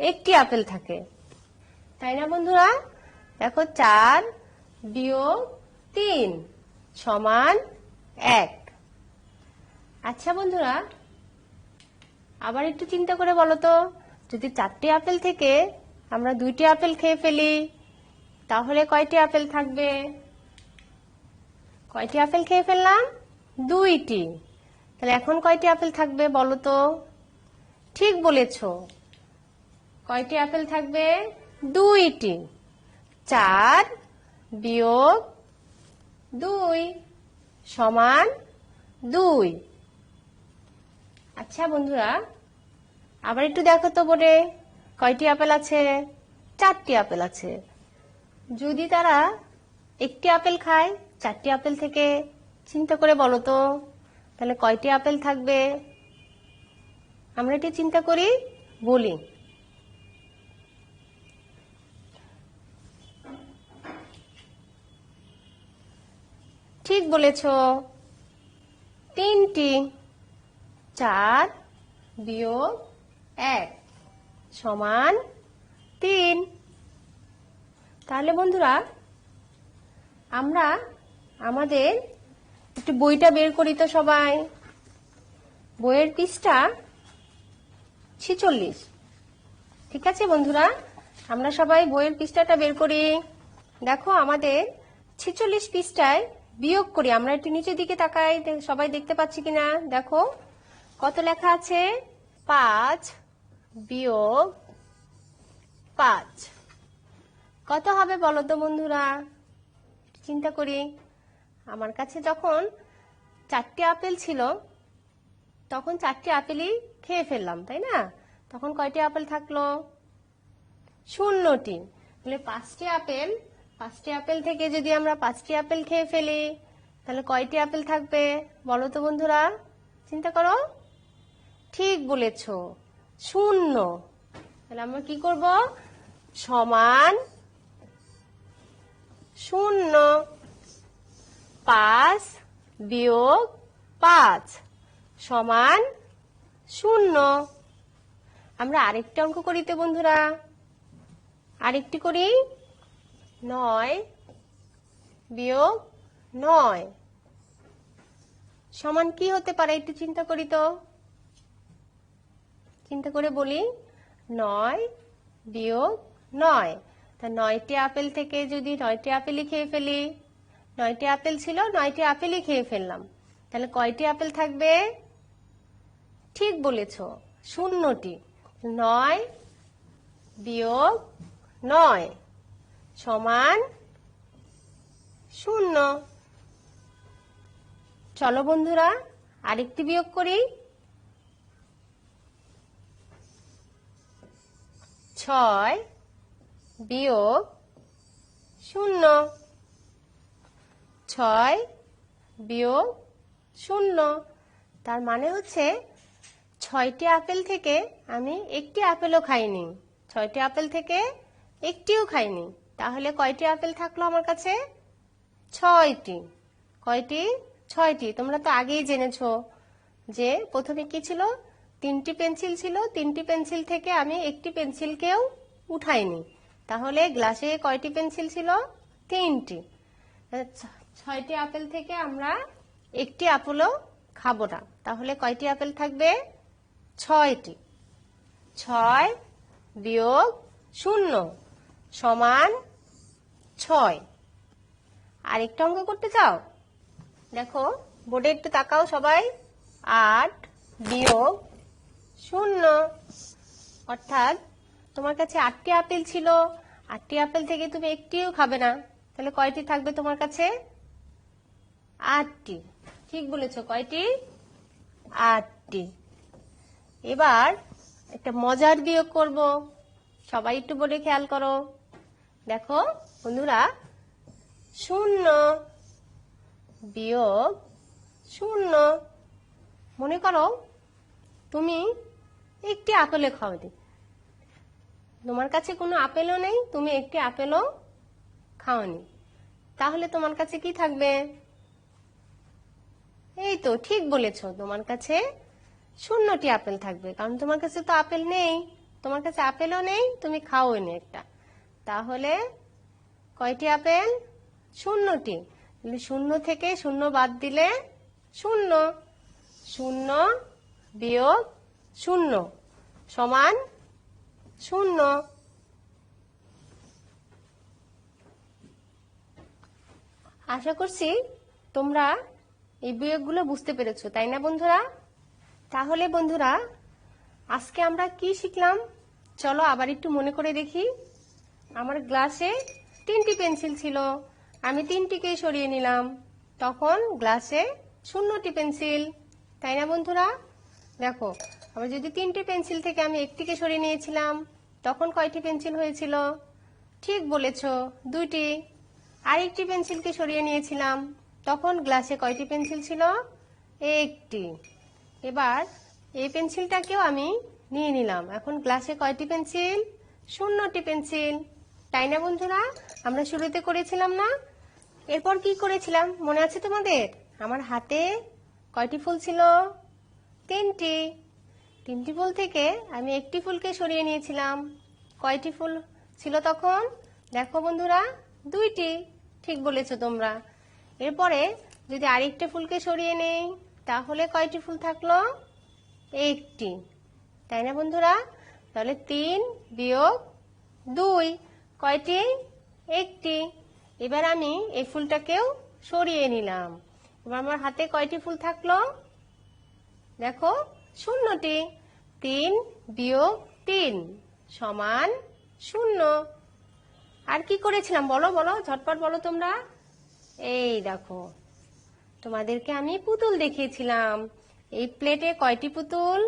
একটি আপেল থাকে, তাই না বন্ধুরা? দেখো, 4 বিয়োগ 3 সমান 1। আচ্ছা বন্ধুরা, আবার একটু চিন্তা করে বলো তো, যদি 4টি আপেল থেকে আমরা 2টি আপেল খেয়ে ফেলি, তাহলে কয়টি আপেল থাকবে? কয়টি আপেল খেয়ে ফেললাম? 2টি। তাহলে এখন কয়টি আপেল থাকবে বলো তো? ঠিক বলেছো, কয়টি আপেল থাকবে? 2টি। 4 বিয়োগ 2 সমান 2। আচ্ছা বন্ধুরা, আবার একটু দেখো তো বোর্ডে কয়টি আপেল আছে? 4টি আপেল আছে। যদি তারা একটি আপেল খায় 4টি আপেল থেকে, চিন্তা করে বলো তো, তাহলে কয়টি আপেল থাকবে? আমরা এটি চিন্তা করি, বলি। ঠিক বলেছ, 3টি। 4 বিয়োগ 1 সমান 3। তাহলে বন্ধুরা, আমরা আমাদের একটু বইটা বের করি তো সবাই। বইয়ের পৃষ্ঠা 46। ঠিক আছে বন্ধুরা, আমরা সবাই বইয়ের পৃষ্ঠাটা বের করি। দেখো, আমাদের 46 পৃষ্ঠায় বিয়োগ করি। আমরা একটু নিচের দিকে তাকাই, সবাই দেখতে পাচ্ছি কিনা দেখো, কত লেখা আছে? 5 বিয়োগ 5 কত হবে বলো তো বন্ধুরা? চিন্তা করি। আমার কাছে যখন 4টি আপেল ছিল, তখন 4টি আপেলই খেয়ে ফেললাম, তাই না? তখন কয়টি আপেল থাকলো? 0টি। তাহলে 5টি আপেল থেকে যদি আমরা 5টি আপেল খেয়ে ফেলি, তাহলে কয়টি আপেল থাকবে বলো তো বন্ধুরা? চিন্তা করো। ঠিক বলেছ, 0। তাহলে আমরা কি করব? সমান 0। 5 বিয়োগ 5 সমান 0। আমরা আরেকটা অঙ্ক করিতে বন্ধুরা, আরেকটি করি। 9 বিয়োগ 9 সমান কি হতে পারে? একটু চিন্তা করি তো, চিন্তা করে বলি। 9 বিয়োগ 9, তা 9টি আপেল থেকে যদি 9টি আপেলই খেয়ে ফেলি, 9টি আপেল ছিল, 9টি আপেলই খেয়ে ফেললাম, তাহলে কয়টি আপেল থাকবে? ঠিক বলেছ, 0টি। 9 বিয়োগ 9 সমান 0। চলো বন্ধুরা, আরেকটি বিয়োগ করি। 6 বিয়োগ 0। 6 বিয়োগ 0, তার মানে হচ্ছে 6টি আপেল থেকে আমি একটি আপেলও খাইনি। 6টি আপেল থেকে একটিও খাইনি, তাহলে কয়টি আপেল থাকলো আমার কাছে? 6টি। কয়টি? 6টি। তোমরা তো আগেই জেনেছো যে প্রথমে কি ছিল? 3টি পেন্সিল ছিল, 3টি পেন্সিল থেকে আমি একটি পেন্সিলকেও উঠাইনি, তাহলে গ্লাসে কয়টি পেন্সিল ছিল? 3টি। 6টি আপেল থেকে আমরা একটি আপেলও খাবো না, তাহলে কয়টি আপেল থাকবে? 6টি। 6 বিয়োগ 0 সমান 6। আরেকটা অঙ্ক করতে চাও? দেখো, বোর্ডে একটু তাকাও সবাই। 8 বিয়োগ 0, অর্থাৎ তোমার কাছে 8টি আপেল ছিল, 8টি আপেল থেকে তুমি একটিও খাবে না, তাহলে কয়টি থাকবে তোমার কাছে? 8টি। ঠিক বলেছো, কয়টি? 8টি। এবার একটা মজার বিয়োগ করব। সবাই একটু বোর্ডে খেয়াল করো। দেখো বন্ধুরা, 0 বিয়োগ 0। মনে করো তুমি একটি আপেল খাওনি, তোমার কাছে কোনো আপেলও নেই, তুমি একটি আপেলও খাওনি, তাহলে তোমার কাছে কি থাকবে? এই তো ঠিক বলেছো, তোমার কাছে 0টি আপেল থাকবে, কারণ তোমার কাছে তো আপেল নেই, তোমার কাছে আপেলও নেই, তুমি খাওনি একটা। তাহলে কয়টি আপেল? 0টি। 0 থেকে 0 বাদ দিলে 0। 0 বিয়োগ 0 সমান 0। আশা করছি তোমরা এই বিয়োগগুলো বুঝতে পেরেছো, তাই না বন্ধুরা? তাহলে বন্ধুরা, আজকে আমরা কি শিখলাম চলো আবার একটু মনে করে দেখি। আমার গ্লাসে 3টি পেন্সিল ছিল, আমি 3টিকেই সরিয়ে নিলাম, তখন গ্লাসে 0টি পেন্সিল, তাই না বন্ধুরা? দেখো, আবার যদি 3টি পেন্সিল থেকে আমি একটিকে সরিয়ে নিয়েছিলাম, তখন কয়টি পেন্সিল হয়েছিল? ঠিক বলেছো, 2টি। আরেকটি পেন্সিলকে সরিয়ে নিয়েছিলাম, তখন গ্লাসে কয়টি পেন্সিল ছিল? 1টি। এবার এই পেন্সিলটাকেও আমি নিয়ে নিলাম, এখন গ্লাসে কয়টি পেন্সিল? 0টি পেন্সিল, তাই না বন্ধুরা? আমরা শুরুতে করেছিলাম না? এরপর কি করেছিলাম মনে আছে তোমাদের? আমার হাতে কয়টি ফুল ছিল? 3টি। 3টি ফুল থেকে আমি একটি ফুলকে সরিয়ে নিয়েছিলাম, কয়টি ফুল ছিল তখন? দেখো বন্ধুরা, 2টি। ঠিক বলেছো তোমরা। এরপরে যদি আরেকটা ফুলকে সরিয়ে নেই, তাহলে কয়টি ফুল থাকলো? 1টি, তাই না বন্ধুরা? তাহলে 3 বিয়োগ 2 কয়টি? 1টি। এবার আমি এই ফুলটাকেও সরিয়ে নিলাম, এবার আমার হাতে কয়টি ফুল থাকলো? দেখো 0টি। 3 বিয়োগ 3 সমান 0। আর কি করেছিলাম বলো বলো, ঝটপট বলো তোমরা। এই দেখো, তোমাদেরকে আমি পুতুল দেখিয়েছিলাম। এই প্লেটে কয়টি পুতুল?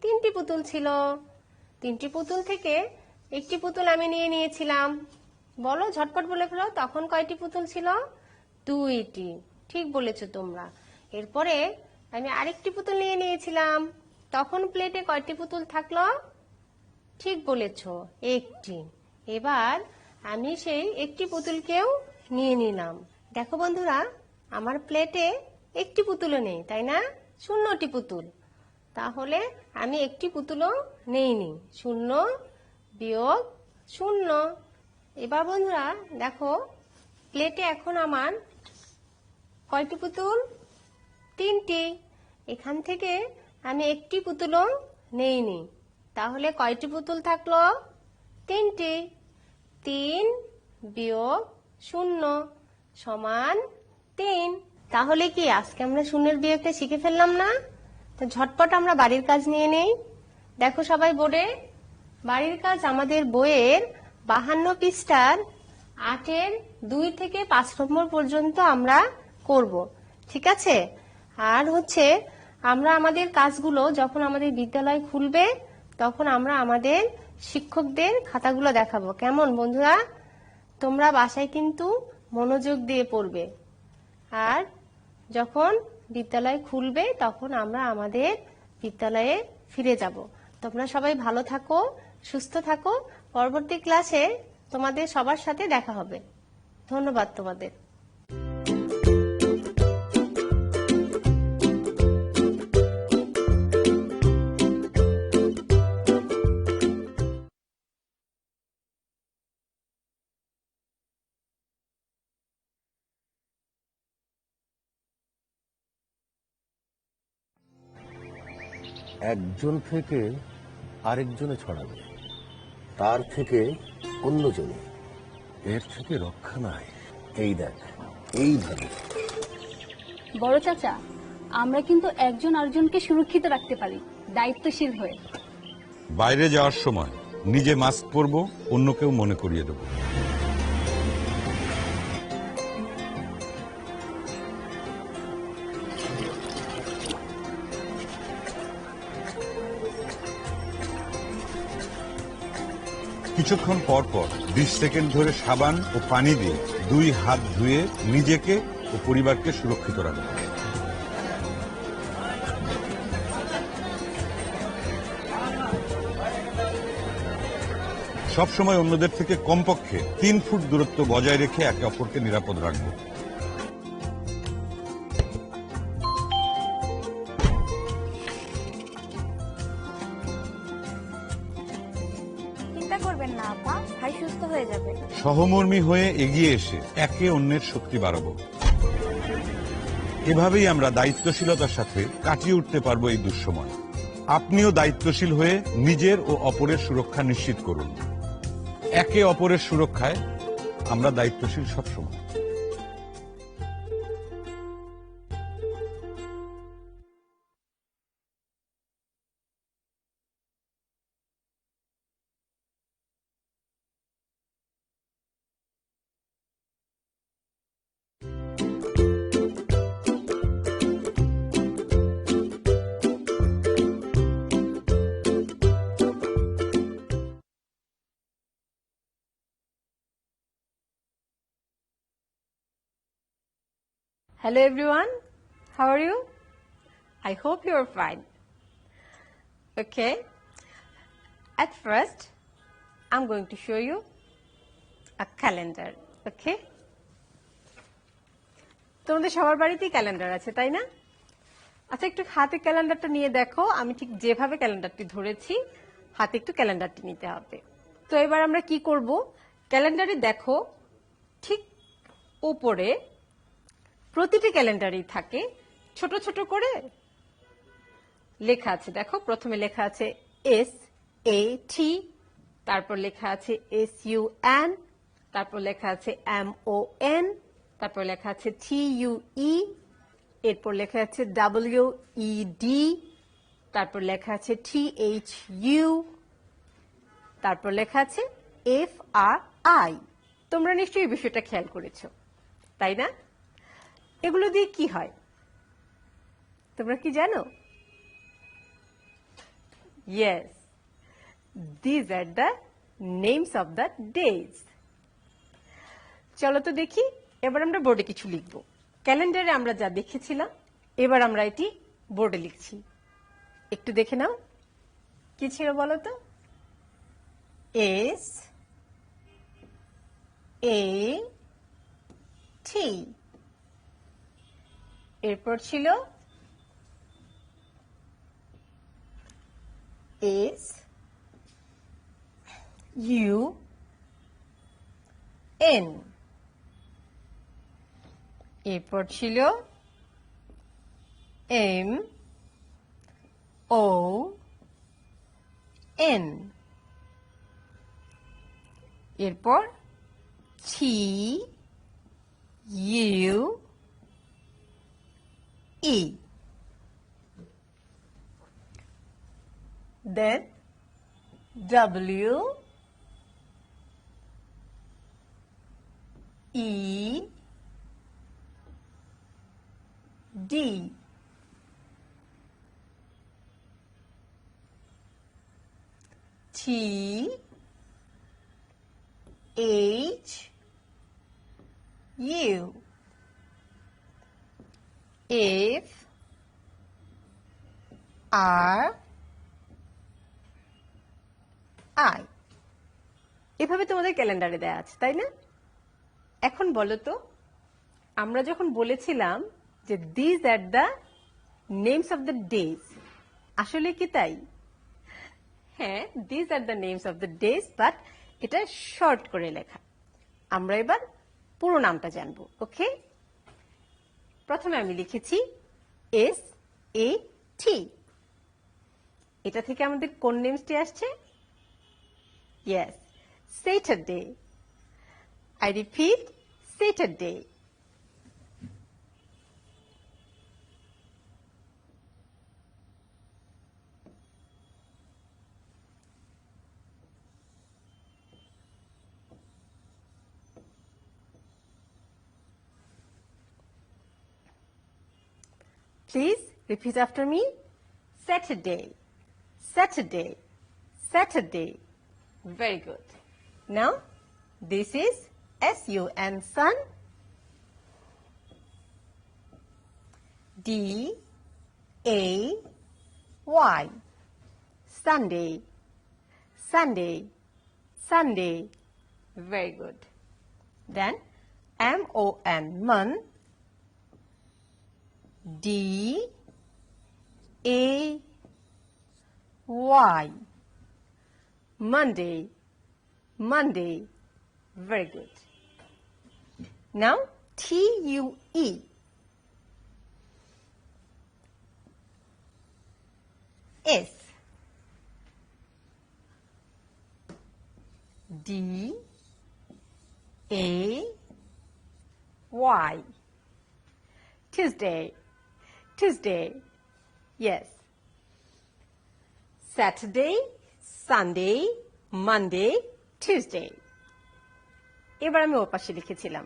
3টি পুতুল ছিল। 3টি পুতুল থেকে একটি পুতুল আমি নিয়ে নিয়েছিলাম, বলো ঝটপট বলে ফেলো, তখন কয়টি পুতুল ছিল? 2টি। ঠিক বলেছো তোমরা। এরপরে আমি আরেকটি পুতুল নিয়ে নিয়েছিলাম, তখন প্লেটে কয়টি পুতুল থাকলো? ঠিক বলেছো, 1টি। এবার আমি সেই একটি পুতুলকেও নিয়ে নিলাম। দেখো বন্ধুরা, আমার প্লেটে একটি পুতুলও নেই, তাই না? 0টি পুতুল, তাহলে আমি একটি পুতুলও নেইনি। 0 বিয়োগ 0। এবার বন্ধুরা দেখো, প্লেটে এখন আমার কয়টি পুতুল? 3টি। এখান থেকে আমি একটি পুতুলও নেইনি, তাহলে কয়টি পুতুল থাকলো? 3টি। 3 বিয়োগ 0 সমান 3। তাহলে কি আজকে আমরা শূন্যের বিয়োগটা শিখে ফেললাম না? তো ঝটপট আমরা বাড়ির কাজ নিয়ে নেই। দেখো সবাই বোর্ডে, বাড়ির কাজ আমাদের বইয়ের 52 পৃষ্ঠার 8-এর 2 থেকে 5 নম্বর পর্যন্ত আমরা করব, ঠিক আছে? আর হচ্ছে আমরা আমাদের কাজগুলো যখন আমাদের বিদ্যালয় খুলবে, তখন আমরা আমাদের শিক্ষকদের খাতাগুলো দেখাবো, কেমন বন্ধুরা? তোমরা বাসায় কিন্তু মনোযোগ দিয়ে পড়বে, আর যখন বিদ্যালয় খুলবে তখন আমরা আমাদের বিদ্যালয়ে ফিরে যাব। তোমরা সবাই ভালো থাকো, সুস্থ থাকো। পরবর্তী ক্লাসে তোমাদের সবার সাথে দেখা হবে। ধন্যবাদ তোমাদের। একজন থেকে আরেকজনে ছড়াবে, তার থেকে অন্যজনে, এর থেকে রক্ষা নাই। এই দেখ, এইভাবে। বড় চাচা, আমরা কিন্তু একজন আরেকজনকে সুরক্ষিত রাখতে পারি দায়িত্বশীল হয়ে। বাইরে যাওয়ার সময় নিজে মাস্ক পরবো, অন্যকেও মনে করিয়ে দেবো। কিছুক্ষণ পর পর 20 সেকেন্ড ধরে সাবান ও পানি দিয়ে 2 হাত ধুয়ে নিজেকে ও পরিবারকে সুরক্ষিত রাখুন। সবসময় অন্যদের থেকে কমপক্ষে 3 ফুট দূরত্ব বজায় রেখে একে অপরকে নিরাপদ রাখবো। চিন্তা করবেন না আপা, ভাই সুস্থ হয়ে যাবে। সহমর্মী হয়ে এগিয়ে এসে একে অন্যের শক্তি বাড়াবো। এভাবেই আমরা দায়িত্বশীলতার সাথে কাটিয়ে উঠতে পারবো এই দুঃসময়। আপনিও দায়িত্বশীল হয়ে নিজের ও অপরের সুরক্ষা নিশ্চিত করুন। একে অপরের সুরক্ষায় আমরা দায়িত্বশীল সবসময়। Hello everyone, how are you? I hope you are fine. Okay, at first I'm going to show you a calendar, okay? তোমাদের সবার বাড়িতেই ক্যালেন্ডার আছে তাই না? আচ্ছা একটু হাতে ক্যালেন্ডারটা নিয়ে দেখো, আমি ঠিক যেভাবে ক্যালেন্ডারটি ধরেছি হাতে একটু ক্যালেন্ডারটি নিতে হবে। তো এবার আমরা কি করব, ক্যালেন্ডারে দেখো ঠিক উপরে প্রতিটি ক্যালেন্ডারেই থাকে ছোট ছোট করে লেখা আছে। দেখো প্রথমে লেখা আছে SAT, তারপর লেখা আছে SUN, তারপর লেখা আছে MON, তারপর লেখা আছে TUE, এরপর লেখা আছে WED, তারপর লেখা আছে THU, তারপর লেখা আছে FRI। তোমরা নিশ্চয়ই এই বিষয়টা খেয়াল করেছো তাই না? এগুলো দিয়ে কি হয় তোমরা কি জানো? Yes, these are the names of the days. চলো তো দেখি, এবার আমরা বোর্ডে কিছু লিখব। ক্যালেন্ডারে আমরা যা দেখেছিলাম এবার আমরা এটি বোর্ডে লিখছি। একটু দেখে নাও কি ছিল বলো তো? SAT, এরপর ছিল SUN, এরপর ছিল MON, এরপর TUE, then WED, THU, FRI। এভাবে তোমাদের ক্যালেন্ডারে দেয়া আছে তাই না? এখন বলো তো, আমরা যখন বলেছিলাম যে this are the names of the days, আসলে কি তাই? হ্যাঁ, this are the names of the days, but এটা শর্ট করে লেখা। আমরা এবার পুরো নামটা জানবো। ওকে, প্রথমে আমি লিখেছি SAT। এটা থেকে আমাদের কোন নেমসটি আসছে? Yes, Saturday. I repeat, Saturday. Please repeat after me. Saturday, Saturday, Saturday. Very good. Now, this is S-U-N, sun. D-A-Y, Sunday, Sunday, Sunday. Very good. Then M-O-N, mon. D-A-Y, Monday, Monday. Very good. Now, T-U-E. S. D-A-Y. Tuesday, Tuesday. Yes. Saturday, Sunday, Monday, Tuesday. এবার আমি ওর পাশে লিখেছিলাম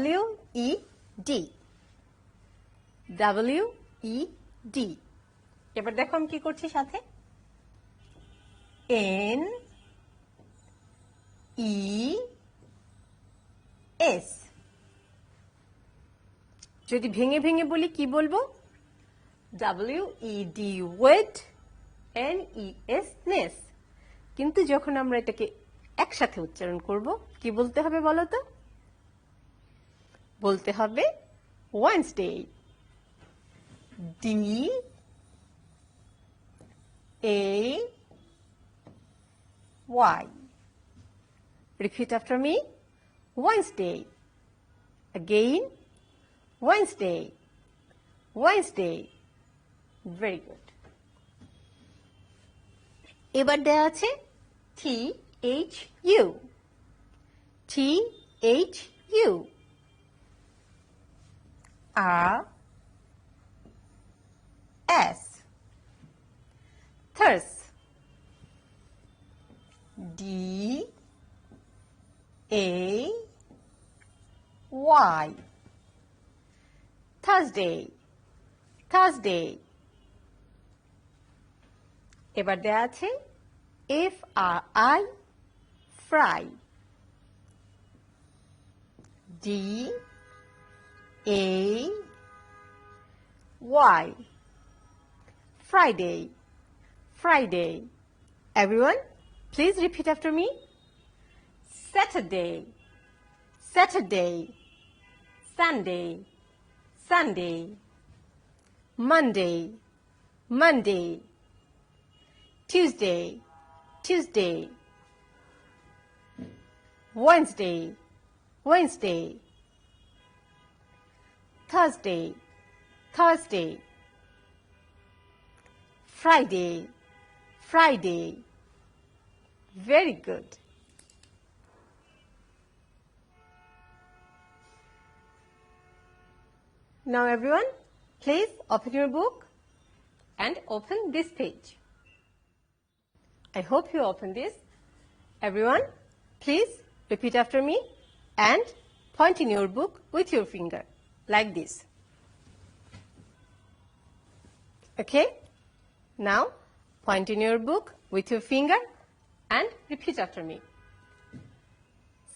W-E-D, W-E-D. এবার দেখো আমি কি করছি সাথে N-E-S. যদি ভেঙে ভেঙে বলি কি বলবো W-E-D, wet, N-E-S, ness. কিন্তু যখন আমরা এটাকে একসাথে উচ্চারণ করব কি বলতে হবে বলো তো বলতে হবে Wednesday. D-A-Y. Repeat after me. Wednesday. Again. Wednesday. Wednesday. Very good. এবার দেয়া আছে T-H-U. T-H-U. R-S. Thurs. D-A-Y. Thursday. Thursday. এবার দেয়া আছে F-R-I, fry. D-A-Y. Friday. Friday. Everyone, please repeat after me. Saturday. Saturday. Sunday. Sunday. Monday. Monday. Tuesday. Tuesday. Wednesday. Wednesday. Thursday. Thursday. Friday. Friday. Very good. Now everyone, please open your book and open this page. I hope you open this. Everyone, please repeat after me and point in your book with your finger, like this. Okay? Now, point in your book with your finger and repeat after me.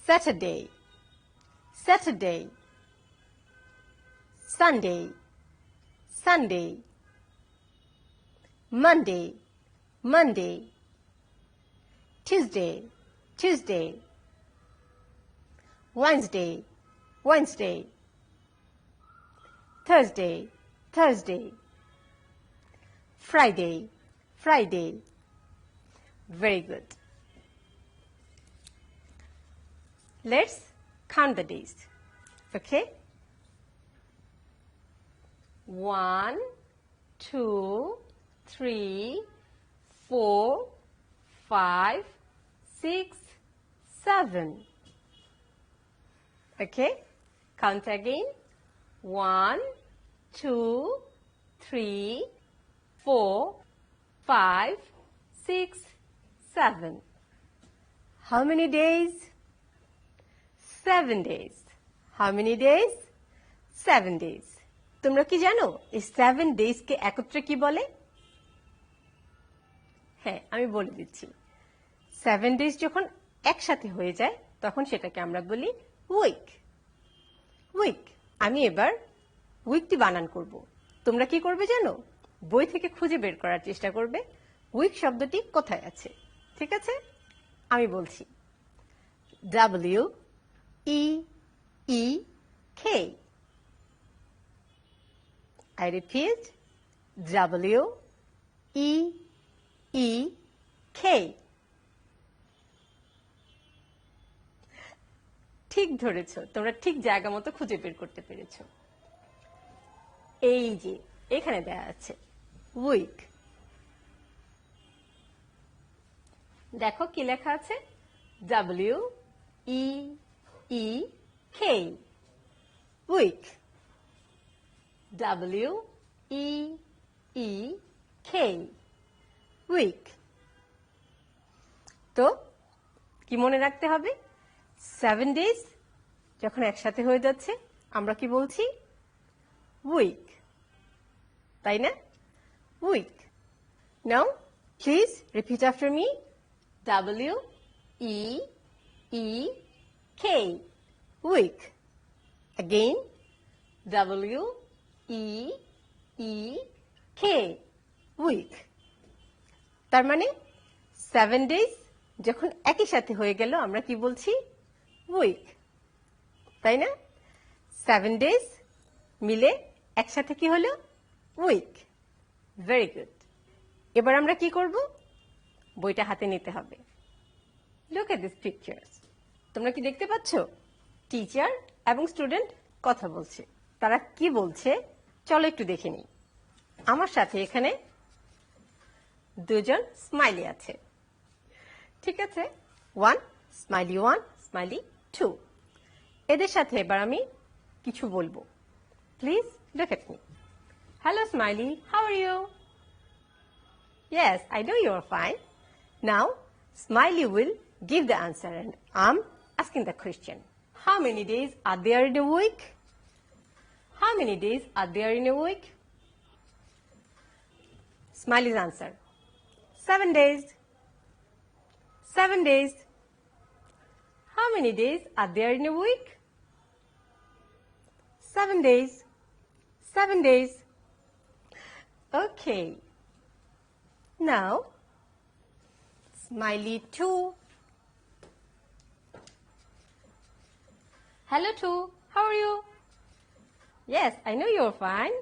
Saturday. Saturday. Sunday. Sunday. Monday. Monday. Tuesday. Tuesday. Wednesday. Wednesday. Thursday. Thursday. Friday. Friday. Very good. Let's count the days. Okay? 1, 2, 3, 4, 5, 6, 7. Okay? Count again. 1, 2, 3, 4, 5, 6, 7. How many days? 7 days. How many days? 7 days. তোমরা কি জানো এই 7 days কে একত্রে কি বলে? হ্যাঁ, আমি বলে দিচ্ছি। 7 days যখন একসাথে হয়ে যায় তখন সেটাকে আমরা বলি উইক। উইক। আমি এবার উইকটি বানান করব। তোমরা কি করবে জানো? বই থেকে খুঁজে বের করার চেষ্টা করবে উইক শব্দটি কোথায় আছে। ঠিক আছে, আমি বলছি। W-E-E-K। I repeat, W-E-E-K। ঠিক ধরেছ, তোমরা ঠিক জায়গা মতো খুঁজে বের করতে পেরেছো। এই যে এখানে দেয়া আছে উইক। দেখো কি লেখা আছে? W-E-E-K। উইক। W-E-E-K। উইক। তো কি মনে রাখতে হবে? 7 days যখন একসাথে হয়ে যাচ্ছে আমরা কি বলছি? উইক, তাই না? Week. Now please repeat after me. W-E-E-K। Week. Again, W-E-E-K। Week. তার মানে 7 days যখন একই সাথে হয়ে গেল আমরা কি বলছি? উইক, তাই না? 7 days মিলে একসাথে কি হলো? উইক। Very good. এবার আমরা কি করব? বইটা হাতে নিতে হবে। Look at this pictures. তোমরা কি দেখতে পাচ্ছ? টিচার এবং স্টুডেন্ট কথা বলছে। তারা কি বলছে চলো একটু দেখে নিই। আমার সাথে এখানে দুজন স্মাইলি আছে। ঠিক আছে, 1 স্মাইলি 1 স্মাইলি 2। এদের সাথে এবার আমি কিছু বলবো। Please look at me. Hello smiley, how are you? Yes, I know you are fine. Now, Smiley will give the answer and I'm asking the question. How many days are there in a week? How many days are there in a week? Smiley's answer. 7 days. 7 days. How many days are there in a week? 7 days. 7 days. Okay. Now, Smiley 2. Hello 2, how are you? Yes, I know you're fine.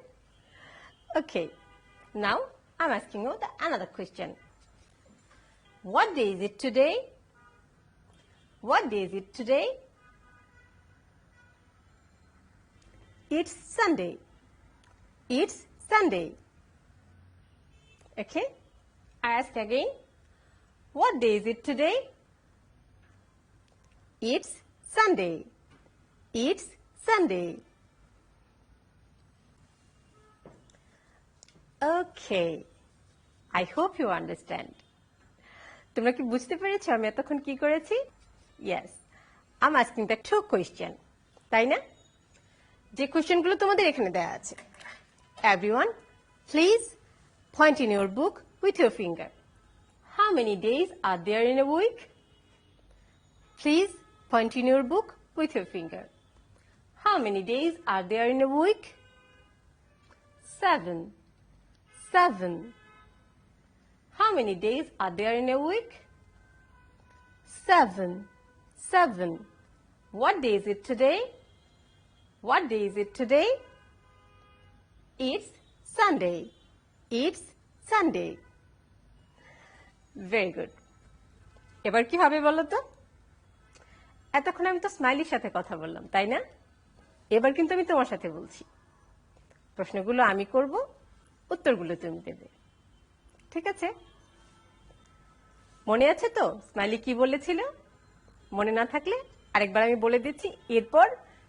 Okay, now I'm asking you another question. What day is it today? What day is it today? It's Sunday. It's Sunday. Okay, I ask again. What day is it today? It's Sunday. It's Sunday. Okay, I hope you understand. তোমরা কি বুঝতে পেরেছো আমি এতক্ষণ কি করেছি? Yes, I'm asking the 2 question. তাই না? যে কোশ্চেনগুলো তোমাদের এখানে দেয়া আছে। Everyone, please point in your book with your finger. How many days are there in a week? Please point in your book with your finger. How many days are there in a week? 7. 7. How many days are there in a week? 7. 7. What day is it today? What day is it today? It's Sunday. It's Sunday. Very good. এবার কি হবে বলো তো? এতক্ষণ আমি তো স্মাইলির সাথে কথা বললাম, তাই না? এবার কিন্তু আমি তোমার সাথে বলছি। প্রশ্নগুলো আমি করব, উত্তরগুলো তুমি দেবে। ঠিক আছে? মনে আছে তো স্মাইলি কি বলেছিল? মনে না থাকলে আরেকবার আমি বলে দিচ্ছি, এরপর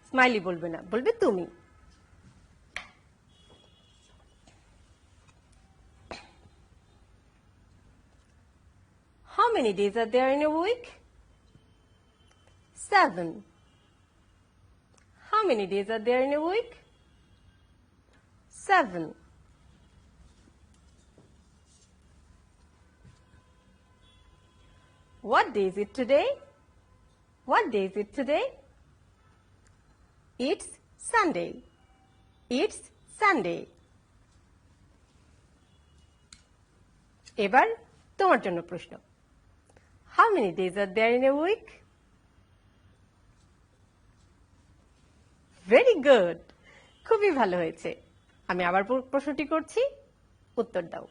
স্মাইলি বলবে না, বলবে তুমি। How many days are there in a week? 7. How many days are there in a week? 7. What day is it today? What day is it today? It's Sunday. It's Sunday. এবার তোমার জন্য প্রশ্ন। How many days are there in a week? Very good. খুবই ভালো হয়েছে। আমি আবার প্রশ্নটি করছি, উত্তর দাও।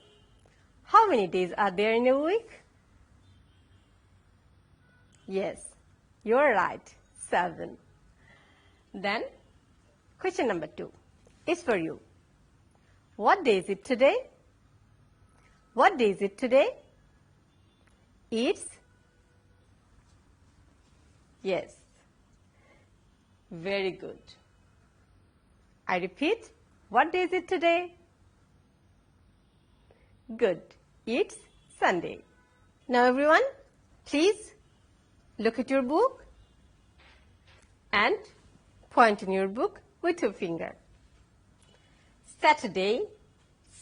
How many days are there in a week? Yes, you're right. 7. Then, question number 2 is for you. What day is it today? What day is it today? It's, yes, very good. I repeat, what day is it today? Good. It's Sunday. Now everyone, please look at your book and point in your book with your finger. Saturday,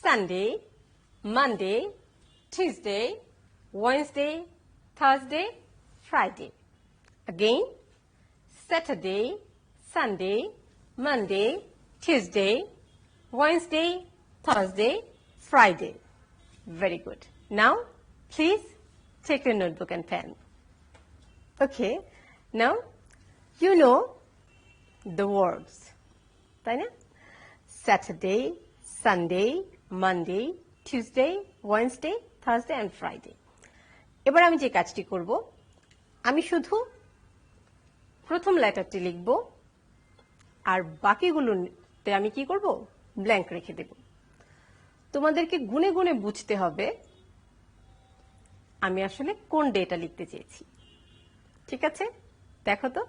Sunday, Monday, Tuesday, Wednesday, Thursday, Friday. Again, Saturday, Sunday, Monday, Tuesday, Wednesday, Thursday, Friday. Very good. Now, please take your notebook and pen. Okay, now you know the words. তাই না? Saturday, Sunday, Monday, Tuesday, Wednesday, Thursday and Friday. এবার আমি যে কাজটি করব, আমি শুধু প্রথম লেটারটি লিখব আর বাকিগুলোতে আমি কি করব, ব্ল্যাঙ্ক রেখে দেব। তোমাদেরকে গুনে গুনে বুঝতে হবে আমি আসলে কোন ডেটা লিখতে চেয়েছি। ঠিক আছে, দেখো তো।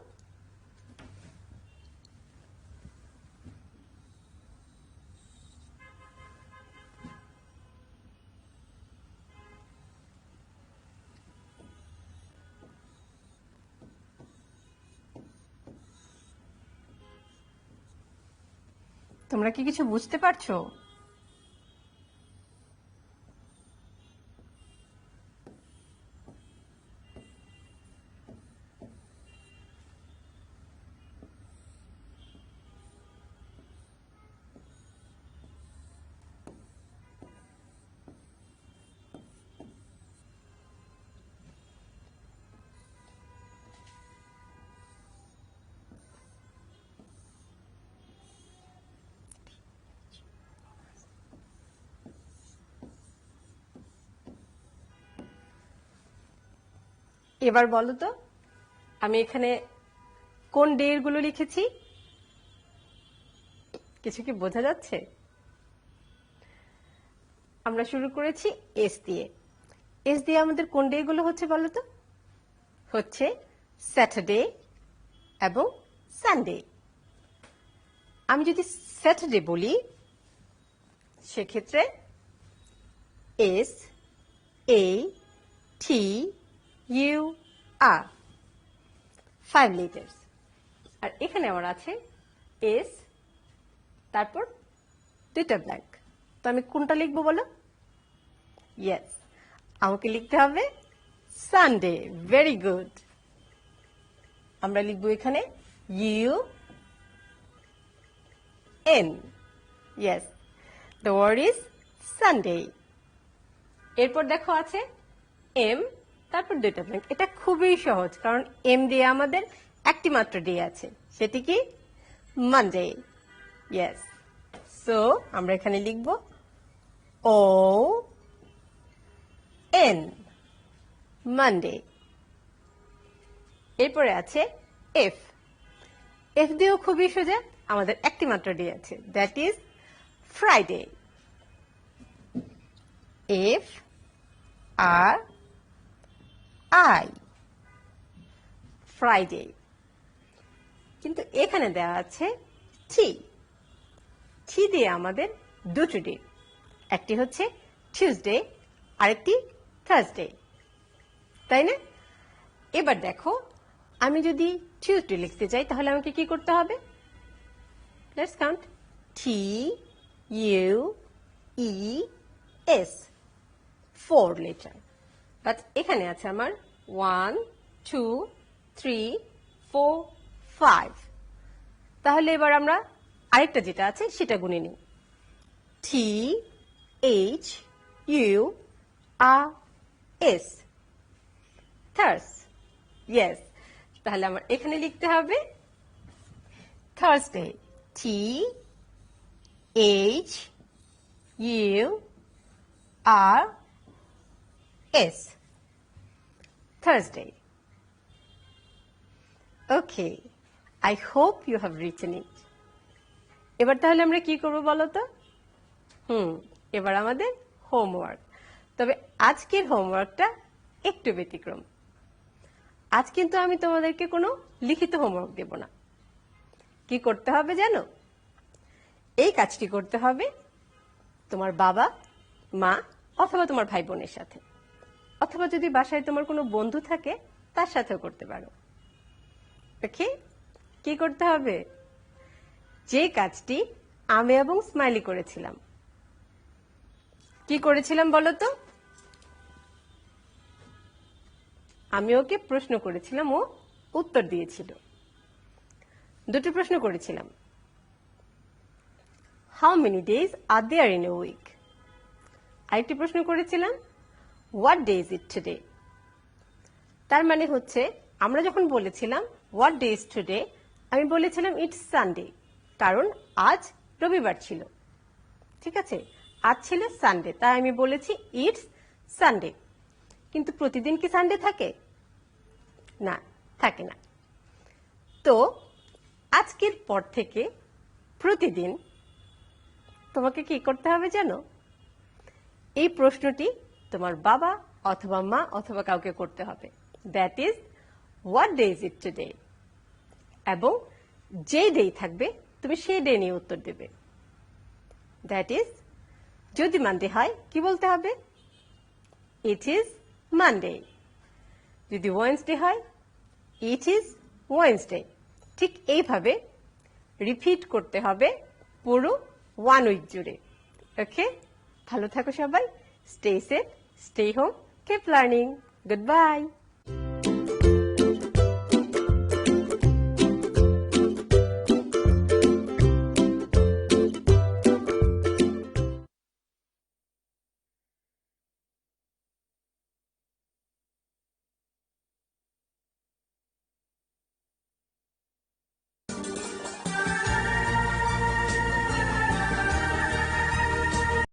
তোমরা কি কিছু বুঝতে পারছো? এবার বলো তো আমি এখানে কোন ডে গুলো লিখেছি? কিছু কি বোঝা যাচ্ছে? আমরা শুরু করেছি এস দিয়ে। এস দিয়ে আমাদের কোন ডে গুলো হচ্ছে বলো তো? হচ্ছে স্যাটারডে এবং সানডে। আমি যদি স্যাটারডে বলি সেক্ষেত্রে S A T U R 5 letters। আর এখানে আমার আছে এস তারপর দুইটা ব্ল্যাঙ্ক। তো আমি কোনটা লিখবো বলো? ইয়েস, আমাকে লিখতে হবে সানডে। Very good. আমরা লিখবো এখানে U N. Yes, the word is Sunday. এরপর দেখো আছে এম তারপর দুইটা ব্ল্যাঙ্ক। এটা খুবই সহজ, কারণ এম দিয়ে আমাদের একটি মাত্র ডে আছে, সেটি কি? মানডে। ইয়েস, সো আমরা এখানে লিখব ও এন, মানডে। এরপরে আছে এফ। এফ দিয়েও খুবই সোজা, আমাদের একটি মাত্র ডে আছে, that is Friday. F R I, Friday. কিন্তু এখানে দেওয়া আছে টি। টি দিয়ে আমাদের দুটো ডে, একটি হচ্ছে টিউসডে আরেকটি থার্সডে, তাই না? এবার দেখো আমি যদি টিউসডে লিখতে চাই তাহলে আমাকে কি করতে হবে? Let's count. T U E S, 4 letter. But এখানে আছে আমার 1 2 3 4 5। তাহলে এবার আমরা আরেকটা যেটা আছে সেটা গুনে নিই। THURS, থার্স। ইয়েস, তাহলে আমার এখানে লিখতে হবে Thursday, THURS, Thursday. Okay, I hope you have written it. এবার তাহলে আমরা কি করব বলো তো? এবার আমাদের হোমওয়ার্ক। তবে আজকের হোমওয়ার্কটা একটু ব্যতিক্রম। আজ কিন্তু আমি তোমাদেরকে কোনো লিখিত হোমওয়ার্ক দেব না। কি করতে হবে জানো? এই কাজটি করতে হবে তোমার বাবা, মা অথবা তোমার ভাই বোনের সাথে, অথবা যদি বাসায় তোমার কোনো বন্ধু থাকে তার সাথেও করতে পারো। ওকে, কি করতে হবে? যে কাজটি আমি এবং স্মাইলি করেছিলাম। কি করেছিলাম বলো তো? আমি ওকে প্রশ্ন করেছিলাম, ও উত্তর দিয়েছিল। দুটো প্রশ্ন করেছিলাম। How many days are there in a week? আরেকটি প্রশ্ন করেছিলাম, what day is it today? তার মানে হচ্ছে আমরা যখন বলেছিলাম হোয়াট ডে ইজ টুডে, আমি বলেছিলাম ইটস সানডে, কারণ আজ রবিবার ছিল। ঠিক আছে, আজ ছিল সানডে, তাই আমি বলেছি ইটস সানডে। কিন্তু প্রতিদিন কি সানডে থাকে? না, থাকে না। তো আজকের পর থেকে প্রতিদিন তোমাকে কি করতে হবে জানো? এই প্রশ্নটি তোমার বাবা অথবা মা অথবা কাউকে করতে হবে। That is what day is it today, এবং যে ডে থাকবে তুমি সেই ডে নিয়ে উত্তর দেবে। দ্যাট ইজ, যদি মানডে হয় কি বলতে হবে? It is Monday. যদি ওয়েডনেসডে হয় ইট ইজ ওয়েডনেসডে। ঠিক এইভাবে রিপিট করতে হবে পুরো 1 উইক জুড়ে। ওকে, ভালো থাকো সবাই। Stay safe, stay home, keep learning. Good bye.